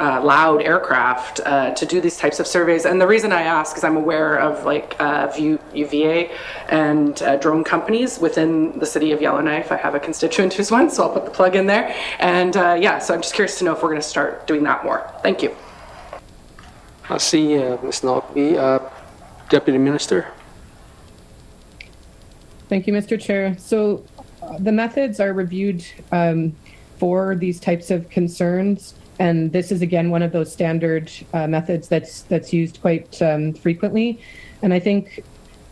loud aircraft to do these types of surveys? And the reason I ask is I'm aware of like UVA and drone companies within the city of Yellowknife. I have a constituent who's one, so I'll put the plug in there. And so I'm just curious to know if we're going to start doing that more. Thank you. I see Ms. Knockby. Deputy Minister. Thank you, Mr. Chair. So the methods are reviewed for these types of concerns. And this is, again, one of those standard methods that's used quite frequently. And I think,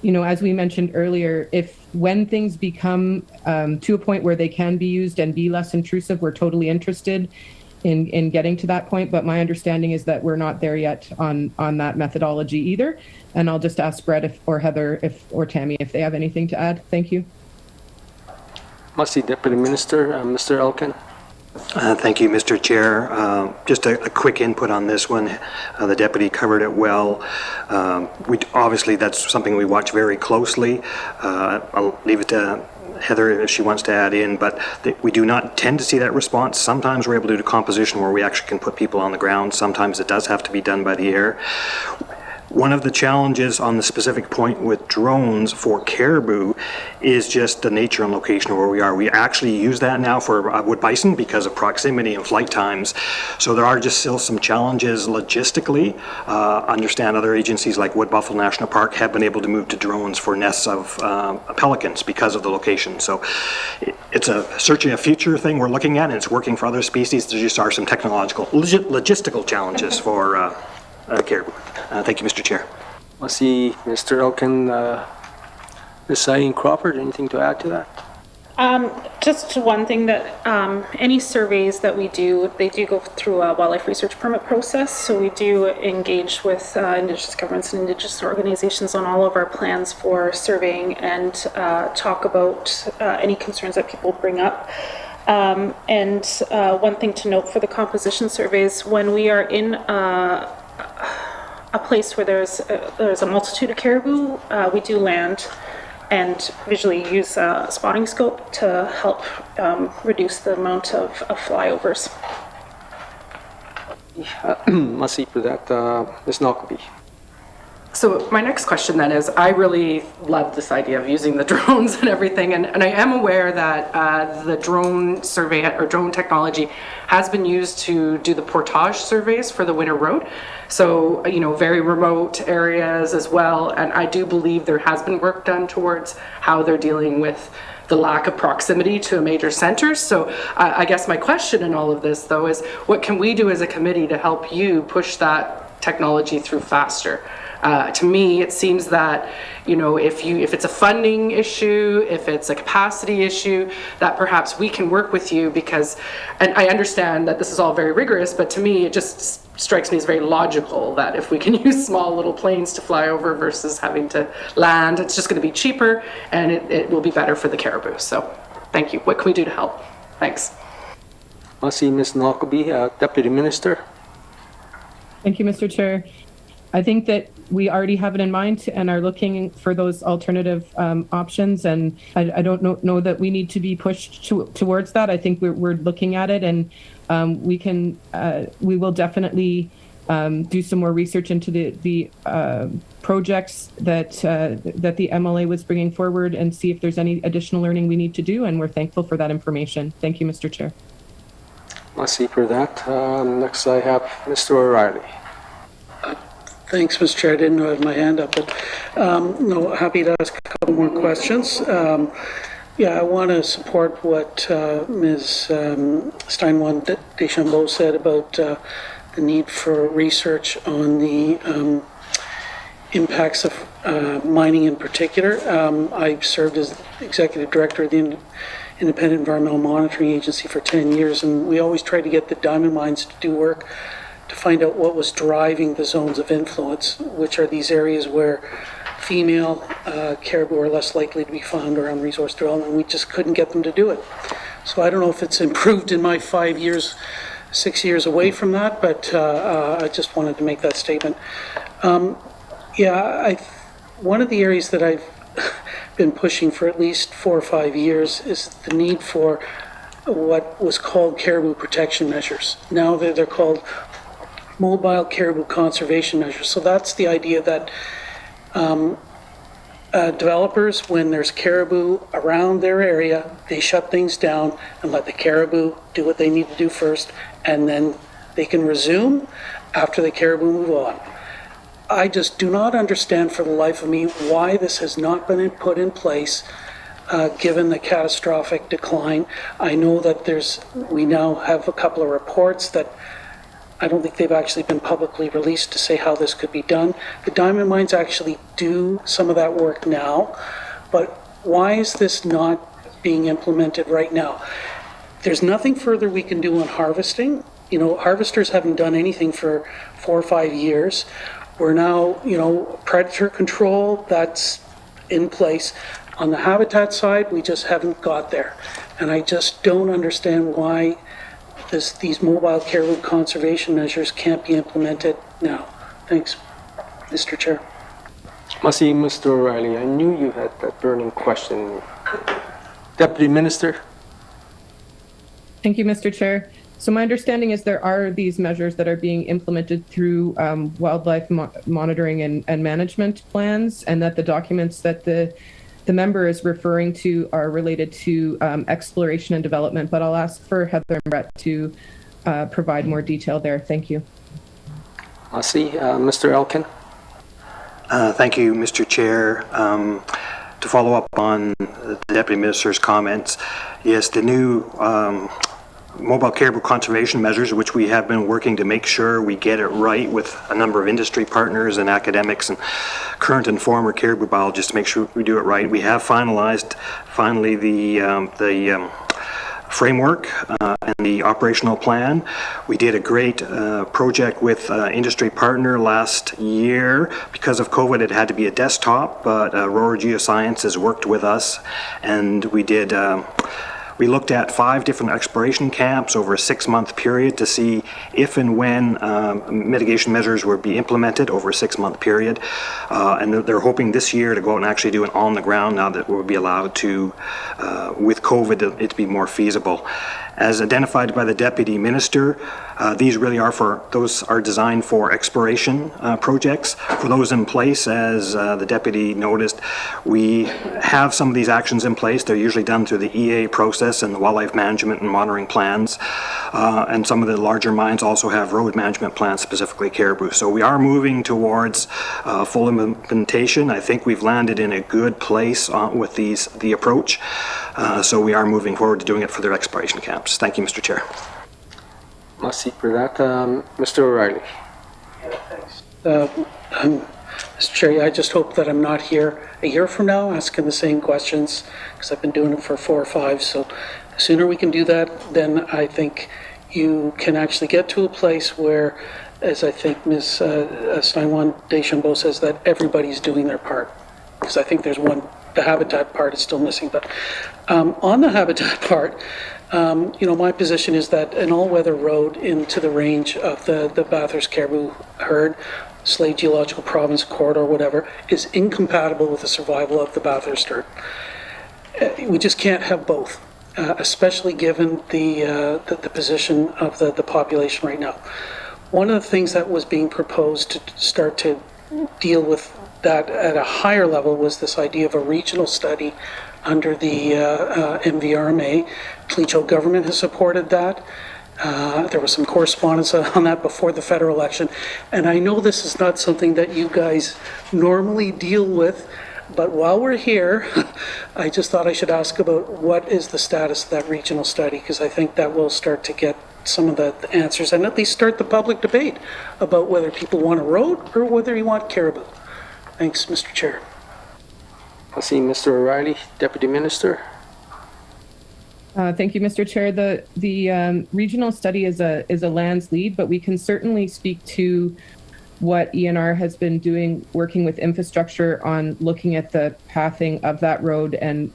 as we mentioned earlier, when things become to a point where they can be used and be less intrusive, we're totally interested in getting to that point. But my understanding is that we're not there yet on that methodology either. And I'll just ask Brett or Heather or Tammy if they have anything to add. Thank you. Merci, Deputy Minister. Mr. Elkin. Thank you, Mr. Chair. Just a quick input on this one. The deputy covered it well. Obviously, that's something we watch very closely. I'll leave it to Heather if she wants to add in, but we do not tend to see that response. Sometimes we're able to do composition where we actually can put people on the ground. Sometimes it does have to be done by the air. One of the challenges on the specific point with drones for caribou is just the nature and location of where we are. We actually use that now for wood bison because of proximity and flight times. So there are just still some challenges logistically. Understand other agencies like Wood Buffalo National Park have been able to move to drones for nests of pelicans because of the location. So it's certainly a future thing we're looking at, and it's working for other species. There just are some technological, logistical challenges for caribou. Thank you, Mr. Chair. I see Mr. Elkin. Ms. Sayine-Crawford, anything to add to that? Just one thing that any surveys that we do, they do go through a wildlife research permit process. So we do engage with Indigenous governments and Indigenous organizations on all of our plans for surveying and talk about any concerns that people bring up. And one thing to note for the composition surveys, when we are in a place where there's a multitude of caribou, we do land and visually use a spotting scope to help reduce the amount of flyovers. Merci for that, Ms. Knockby. So my next question then is, I really love this idea of using the drones and everything, and I am aware that the drone survey or drone technology has been used to do the portage surveys for the winter road. So, very remote areas as well, and I do believe there has been work done towards how they're dealing with the lack of proximity to a major center. So I guess my question in all of this, though, is what can we do as a committee to help you push that technology through faster? To me, it seems that, if it's a funding issue, if it's a capacity issue, that perhaps we can work with you because, and I understand that this is all very rigorous, but to me, it just strikes me as very logical that if we can use small little planes to fly over versus having to land, it's just going to be cheaper and it will be better for the caribou. So thank you. What can we do to help? Thanks. I see Ms. Knockleby, Deputy Minister. Thank you, Mr. Chair. I think that we already have it in mind and are looking for those alternative options. And I don't know that we need to be pushed towards that. I think we're looking at it, and we will definitely do some more research into the projects that the MLA was bringing forward and see if there's any additional learning we need to do. And we're thankful for that information. Thank you, Mr. Chair. Merci for that. Next I have Mr. O'Reilly. Thanks, Mr. Chair. I didn't know I had my hand up, but no, happy to ask a couple more questions. I want to support what Ms. Steinwand Deschambault said about the need for research on the impacts of mining in particular. I served as Executive Director of the Independent Environmental Monitoring Agency for 10 years, and we always tried to get the diamond mines to do work to find out what was driving the zones of influence, which are these areas where female caribou are less likely to be found around resource development. We just couldn't get them to do it. So I don't know if it's improved in my 6 years away from that, but I just wanted to make that statement. One of the areas that I've been pushing for at least 4 or 5 years is the need for what was called caribou protection measures. Now they're called mobile caribou conservation measures. So that's the idea that developers, when there's caribou around their area, they shut things down and let the caribou do what they need to do first, and then they can resume after the caribou move on. I just do not understand for the life of me why this has not been put in place given the catastrophic decline. I know that we now have a couple of reports that I don't think they've actually been publicly released to say how this could be done. The diamond mines actually do some of that work now, but why is this not being implemented right now? There's nothing further we can do on harvesting. Harvesters haven't done anything for 4 or 5 years. We're now, predator control, that's in place. On the habitat side, we just haven't got there. And I just don't understand why these mobile caribou conservation measures can't be implemented now. Thanks, Mr. Chair. Merci, Mr. O'Reilly. I knew you had that burning question. Deputy Minister. Thank you, Mr. Chair. So my understanding is there are these measures that are being implemented through wildlife monitoring and management plans, and that the documents that the member is referring to are related to exploration and development, but I'll ask for Heather and Brett to provide more detail there. Thank you. I see. Mr. Elkin. Thank you, Mr. Chair. To follow up on the Deputy Minister's comments, yes, the new mobile caribou conservation measures, which we have been working to make sure we get it right with a number of industry partners and academics and current and former caribou biologists to make sure we do it right. We have finalized finally the framework and the operational plan. We did a great project with industry partner last year. Because of COVID, it had to be a desktop, but Aurora Geosciences worked with us, and we looked at 5 different exploration camps over a 6-month period to see if and when mitigation measures would be implemented over a 6-month period. And they're hoping this year to go out and actually do it on the ground now that we'll be allowed to, with COVID, it to be more feasible. As identified by the Deputy Minister, these really are designed for exploration projects. For those in place, as the Deputy noticed, we have some of these actions in place. They're usually done through the EA process and the wildlife management and monitoring plans. And some of the larger mines also have road management plans, specifically caribou. So we are moving towards full implementation. I think we've landed in a good place with the approach. So we are moving forward to doing it for their exploration camps. Thank you, Mr. Chair. Merci for that. Mr. O'Reilly. Mr. Chair, I just hope that I'm not here a year from now asking the same questions, because I've been doing it for 4 or 5. So the sooner we can do that, then I think you can actually get to a place where, as I think Ms. Steinwand Deschambault says, that everybody's doing their part. Because I think there's one, the habitat part is still missing. But on the habitat part, my position is that an all-weather road into the range of the Bathurst Caribou Herd, Slave Geological Province Corridor, whatever, is incompatible with the survival of the Bathurst herd. We just can't have both, especially given the position of the population right now. One of the things that was being proposed to start to deal with that at a higher level was this idea of a regional study under the MVRMA. Cleacho government has supported that. There was some correspondence on that before the federal election. And I know this is not something that you guys normally deal with, but while we're here, I just thought I should ask about what is the status of that regional study, because I think that will start to get some of the answers and at least start the public debate about whether people want a road or whether you want caribou. Thanks, Mr. Chair. I see Mr. O'Reilly, Deputy Minister. Thank you, Mr. Chair. The regional study is a lands lead, but we can certainly speak to what ENR has been doing, working with infrastructure on looking at the pathing of that road and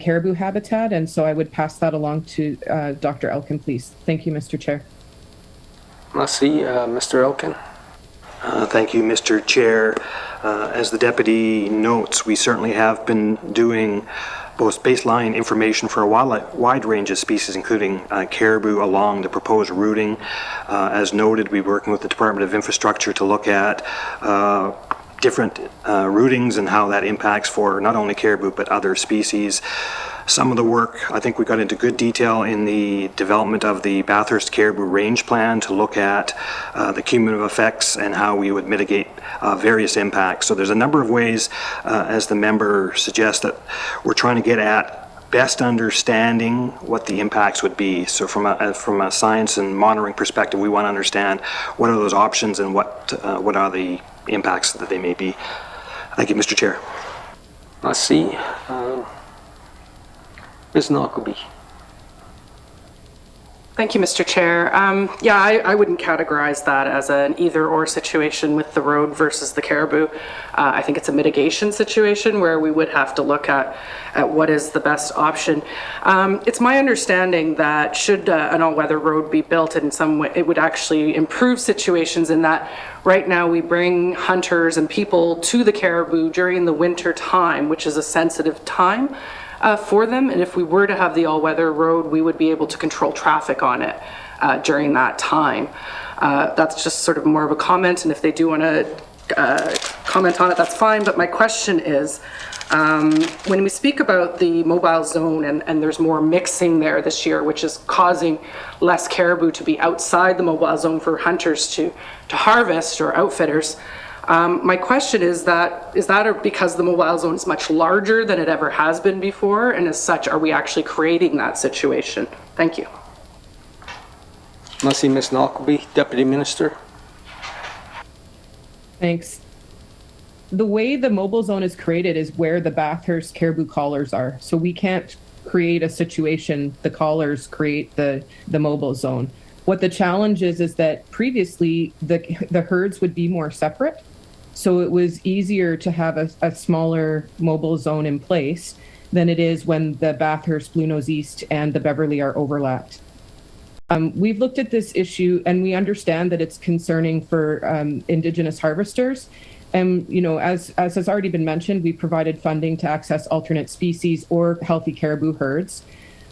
caribou habitat. And so I would pass that along to Dr. Elkin, please. Thank you, Mr. Chair. I see Mr. Elkin. Thank you, Mr. Chair. As the deputy notes, we certainly have been doing both baseline information for a wide range of species, including caribou, along the proposed routing. As noted, we're working with the Department of Infrastructure to look at different routings and how that impacts for not only caribou but other species. Some of the work, I think we got into good detail in the development of the Bathurst Caribou Range Plan to look at the cumulative effects and how we would mitigate various impacts. So there's a number of ways, as the member suggests, that we're trying to get at best understanding what the impacts would be. So from a science and monitoring perspective, we want to understand what are those options and what are the impacts that they may be. Thank you, Mr. Chair. I see Ms. Knockleby. Thank you, Mr. Chair. I wouldn't categorize that as an either-or situation with the road versus the caribou. I think it's a mitigation situation where we would have to look at what is the best option. It's my understanding that should an all-weather road be built in some way, it would actually improve situations in that right now we bring hunters and people to the caribou during the winter time, which is a sensitive time for them, and if we were to have the all-weather road, we would be able to control traffic on it during that time. That's just sort of more of a comment, and if they do want to comment on it, that's fine. But my question is, when we speak about the mobile zone and there's more mixing there this year, which is causing less caribou to be outside the mobile zone for hunters to harvest or outfitters, my question is that because the mobile zone is much larger than it ever has been before, and as such, are we actually creating that situation? Thank you. I see Ms. Knockleby, Deputy Minister. Thanks. The way the mobile zone is created is where the Bathurst caribou collars are. So we can't create a situation, the collars create the mobile zone. What the challenge is that previously the herds would be more separate. So it was easier to have a smaller mobile zone in place than it is when the Bathurst, Blue Nose East, and the Beverly are overlapped. We've looked at this issue and we understand that it's concerning for Indigenous harvesters. And, as has already been mentioned, we provided funding to access alternate species or healthy caribou herds.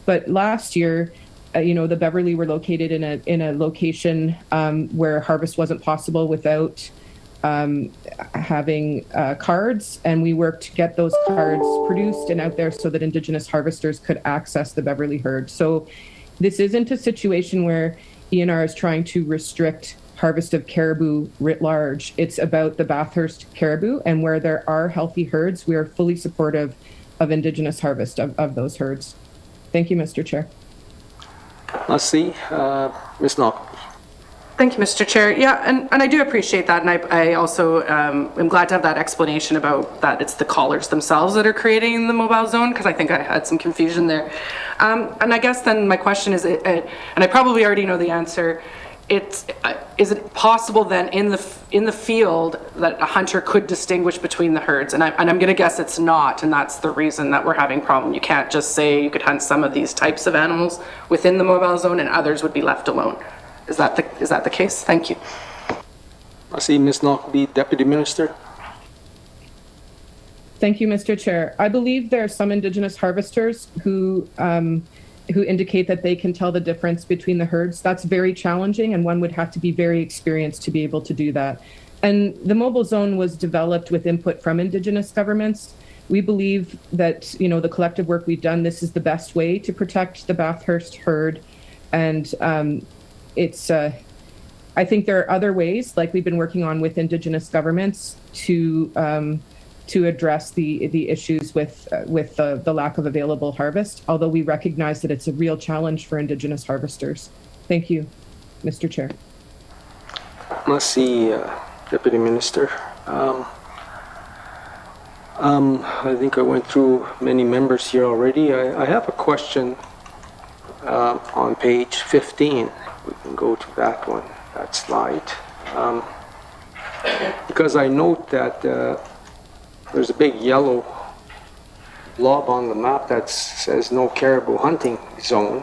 But last year, the Beverly were located in a location where harvest wasn't possible without having cards, and we worked to get those cards produced and out there so that Indigenous harvesters could access the Beverly herd. So this isn't a situation where ENR is trying to restrict harvest of caribou writ large. It's about the Bathurst caribou, and where there are healthy herds, we are fully supportive of Indigenous harvest of those herds. Thank you, Mr. Chair. I see Ms. Knockleby. Thank you, Mr. Chair. Yeah, and I do appreciate that, and I also am glad to have that explanation about that it's the collars themselves that are creating the mobile zone, because I think I had some confusion there. And I guess then my question is, and I probably already know the answer, is it possible then in the field that a hunter could distinguish between the herds? And I'm going to guess it's not, and that's the reason that we're having a problem. You can't just say you could hunt some of these types of animals within the mobile zone and others would be left alone. Is that the case? Thank you. I see Ms. Knockby, Deputy Minister. Thank you, Mr. Chair. I believe there are some Indigenous harvesters who indicate that they can tell the difference between the herds. That's very challenging, and one would have to be very experienced to be able to do that. And the mobile zone was developed with input from Indigenous governments. We believe that, the collective work we've done, this is the best way to protect the Bathurst herd. And I think there are other ways, like we've been working on with Indigenous governments, to address the issues with the lack of available harvest, although we recognize that it's a real challenge for Indigenous harvesters. Thank you, Mr. Chair. Let's see, Deputy Minister. I think I went through many members here already. I have a question on page 15. We can go to that one, that slide. Because I note that there's a big yellow blob on the map that says no caribou hunting zone.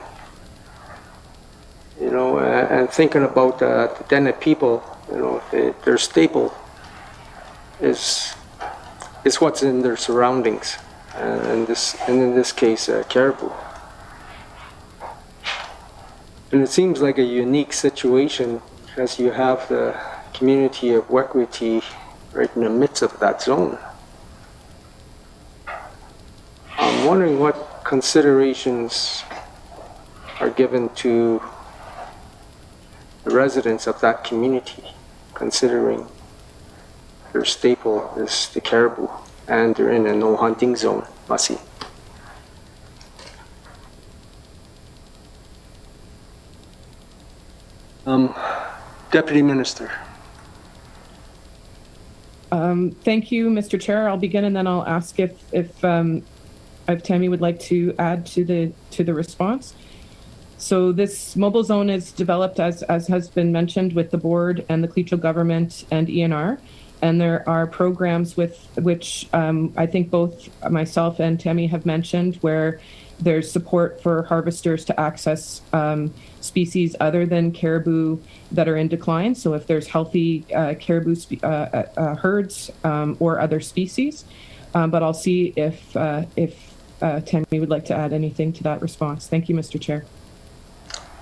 And thinking about the Dene people, their staple is what's in their surroundings, and in this case, caribou. And it seems like a unique situation because you have the community of Wekwiti right in the midst of that zone. I'm wondering what considerations are given to the residents of that community, considering their staple is the caribou and they're in a no hunting zone. Masi. Deputy Minister. Thank you, Mr. Chair. I'll begin and then I'll ask if Tammy would like to add to the response. So this mobile zone is developed, as has been mentioned, with the board and the Clecho government and ENR. And there are programs with which I think both myself and Tammy have mentioned, where there's support for harvesters to access species other than caribou that are in decline. So if there's healthy caribou herds or other species. But I'll see if Tammy would like to add anything to that response. Thank you, Mr. Chair.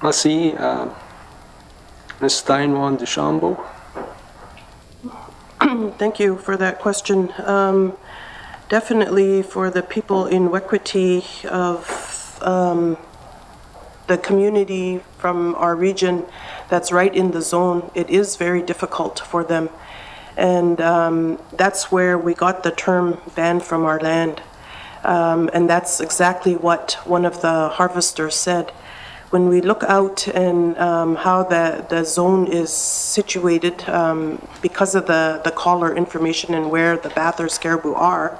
I see Ms. Steinwand DeChambeau. Thank you for that question. Definitely for the people in Wekwiti of the community from our region that's right in the zone, it is very difficult for them. And that's where we got the term banned from our land. And that's exactly what one of the harvesters said. When we look out and how the zone is situated because of the collar information and where the Bathurst caribou are,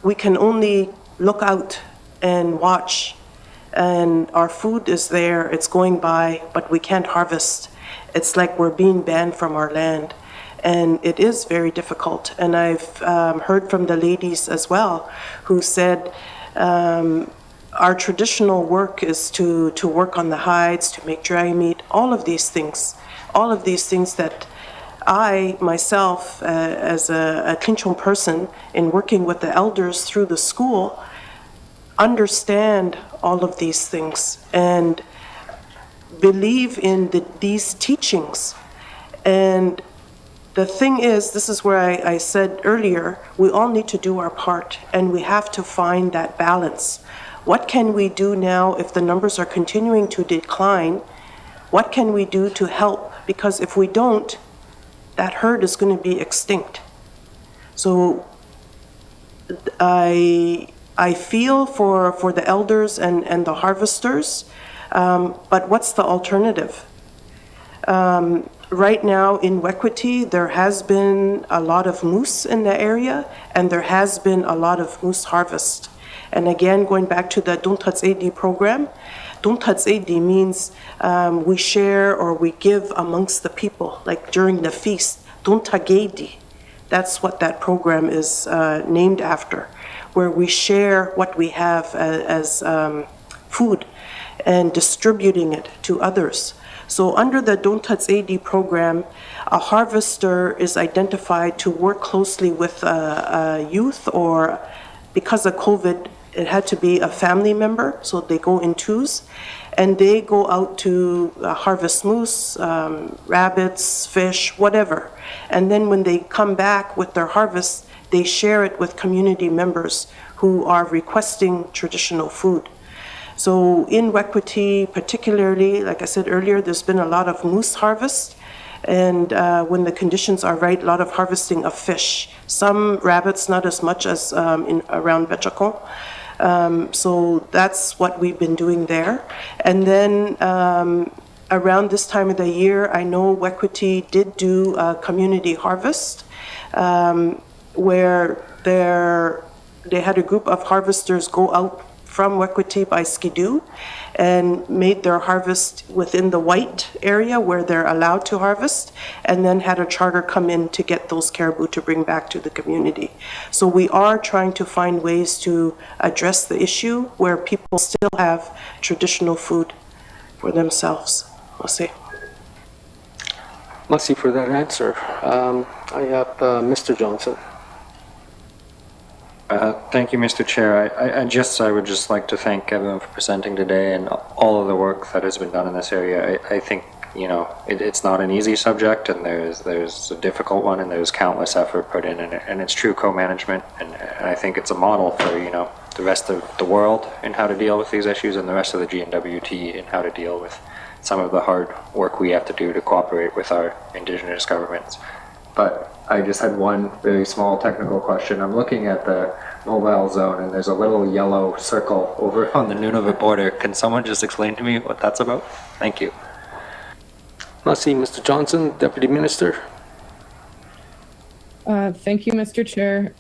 we can only look out and watch, and our food is there, it's going by, but we can't harvest. It's like we're being banned from our land, and it is very difficult. And I've heard from the ladies as well who said our traditional work is to work on the hides, to make dry meat, all of these things that I, myself, as a Clinchon person, in working with the elders through the school, understand all of these things and believe in these teachings. And the thing is, this is where I said earlier, we all need to do our part, and we have to find that balance. What can we do now if the numbers are continuing to decline? What can we do to help? Because if we don't, that herd is going to be extinct. So I feel for the elders and the harvesters, but what's the alternative? Right now in Wequity, there has been a lot of moose in the area, and there has been a lot of moose harvest. And again, going back to the Duntatsedi program, Duntatsedi means we share or we give amongst the people, like during the feast, Duntagedi. That's what that program is named after, where we share what we have as food and distributing it to others. So under the Duntatsedi program, a harvester is identified to work closely with a youth, or because of COVID, it had to be a family member, so they go in twos, and they go out to harvest moose, rabbits, fish, whatever. And then when they come back with their harvest, they share it with community members who are requesting traditional food. So in Wequity, particularly, like I said earlier, there's been a lot of moose harvest, and when the conditions are right, a lot of harvesting of fish. Some rabbits, not as much as around Betchakon. So that's what we've been doing there. And then around this time of the year, I know Wequity did do a community harvest where they had a group of harvesters go out from Wequity by Skidoo and made their harvest within the white area where they're allowed to harvest, and then had a charter come in to get those caribou to bring back to the community. So we are trying to find ways to address the issue where people still have traditional food for themselves. We'll see. Merci for that answer. I have Mr. Johnson. Thank you, Mr. Chair. I would just like to thank everyone for presenting today and all of the work that has been done in this area. I think, you know, it's not an easy subject, and there's a difficult one, and there's countless effort put in, and it's true co-management, and I think it's a model for, you know, the rest of the world in how to deal with these issues, and the rest of the GNWT in how to deal with some of the hard work we have to do to cooperate with our Indigenous governments. But I just had one very small technical question. I'm looking at the mobile zone, and there's a little yellow circle over on the Nunavut border. Can someone just explain to me what that's about? Thank you. Merci, Mr. Johnson. Deputy Minister. Thank you, Mr. Chair.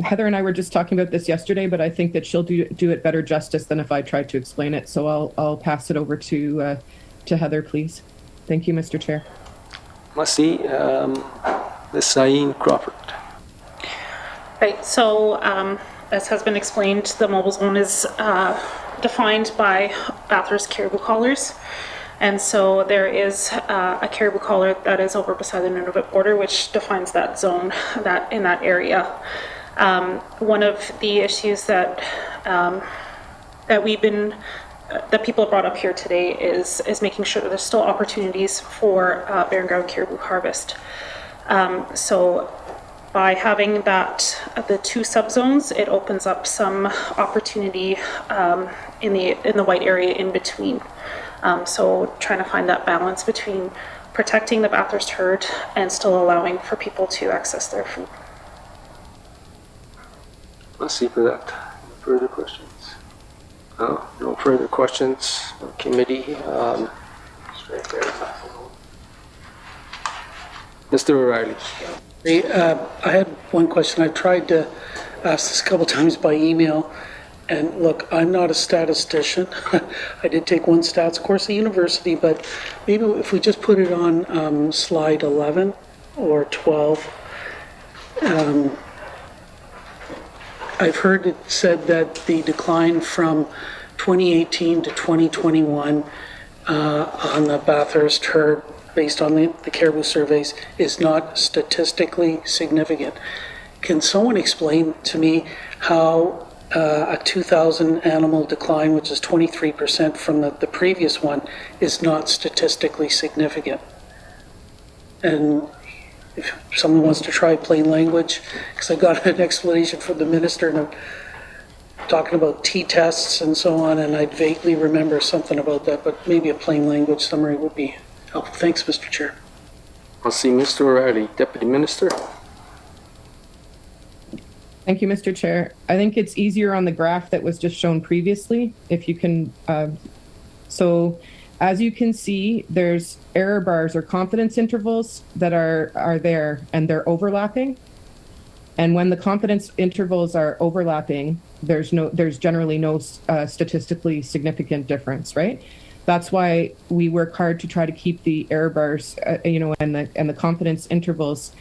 Heather and I were just talking about this yesterday, but I think that she'll do it better justice than if I tried to explain it. So I'll pass it over to Heather, please. Thank you, Mr. Chair. Merci, Ms. Sayine-Crawford. Right, so as has been explained, the mobile zone is defined by Bathurst Caribou collars. And so there is a caribou collar that is over beside the Nunavut border, which defines that zone in that area. One of the issues that that people have brought up here today is making sure that there's still opportunities for Barren-ground Caribou harvest. So by having the two subzones, it opens up some opportunity in the white area in between. So trying to find that balance between protecting the Bathurst herd and still allowing for people to access their food. Merci for that. Further questions? No further questions. Committee. Mr. O'Reilly. I had one question. I've tried to ask this a couple times by email, and look, I'm not a statistician. I did take one stats course at university, but maybe if we just put it on slide 11 or 12, I've heard it said that the decline from 2018 to 2021 on the Bathurst herd, based on the caribou surveys, is not statistically significant. Can someone explain to me how a 2,000 animal decline, which is 23% from the previous one, is not statistically significant? And if someone wants to try plain language, because I got an explanation from the minister, and I'm talking about t-tests and so on, and I vaguely remember something about that, but maybe a plain language summary would be helpful. Thanks, Mr. Chair. I'll see Mr. O'Reilly. Deputy Minister. Thank you, Mr. Chair. I think it's easier on the graph that was just shown previously, if you can. So As you can see, there's error bars or confidence intervals that are there, and they're overlapping. And when the confidence intervals are overlapping, there's generally no statistically significant difference, right? That's why we work hard to try to keep the error bars, and the confidence intervals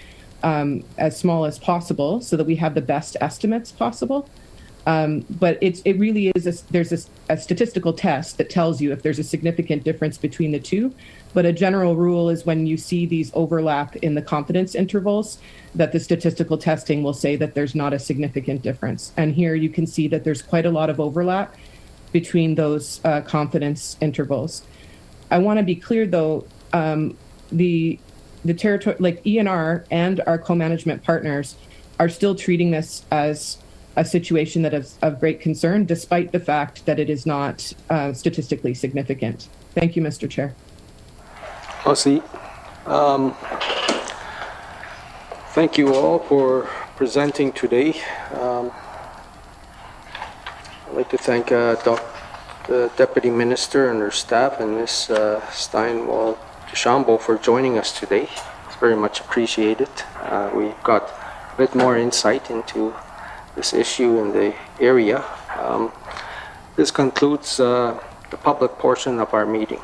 as small as possible, so that we have the best estimates possible. But it really is there's a statistical test that tells you if there's a significant difference between the two. But a general rule is when you see these overlap in the confidence intervals, that the statistical testing will say that there's not a significant difference. And here you can see that there's quite a lot of overlap between those confidence intervals. I want to be clear though, the territory, like ENR and our co-management partners, are still treating this as a situation that is of great concern, despite the fact that it is not statistically significant. Thank you, Mr. Chair. Merci. Thank you all for presenting today. I'd like to thank the Deputy Minister and her staff and Ms. Steinwand for joining us today. It's very much appreciated. We've got a bit more insight into this issue in the area. This concludes the public portion of our meeting.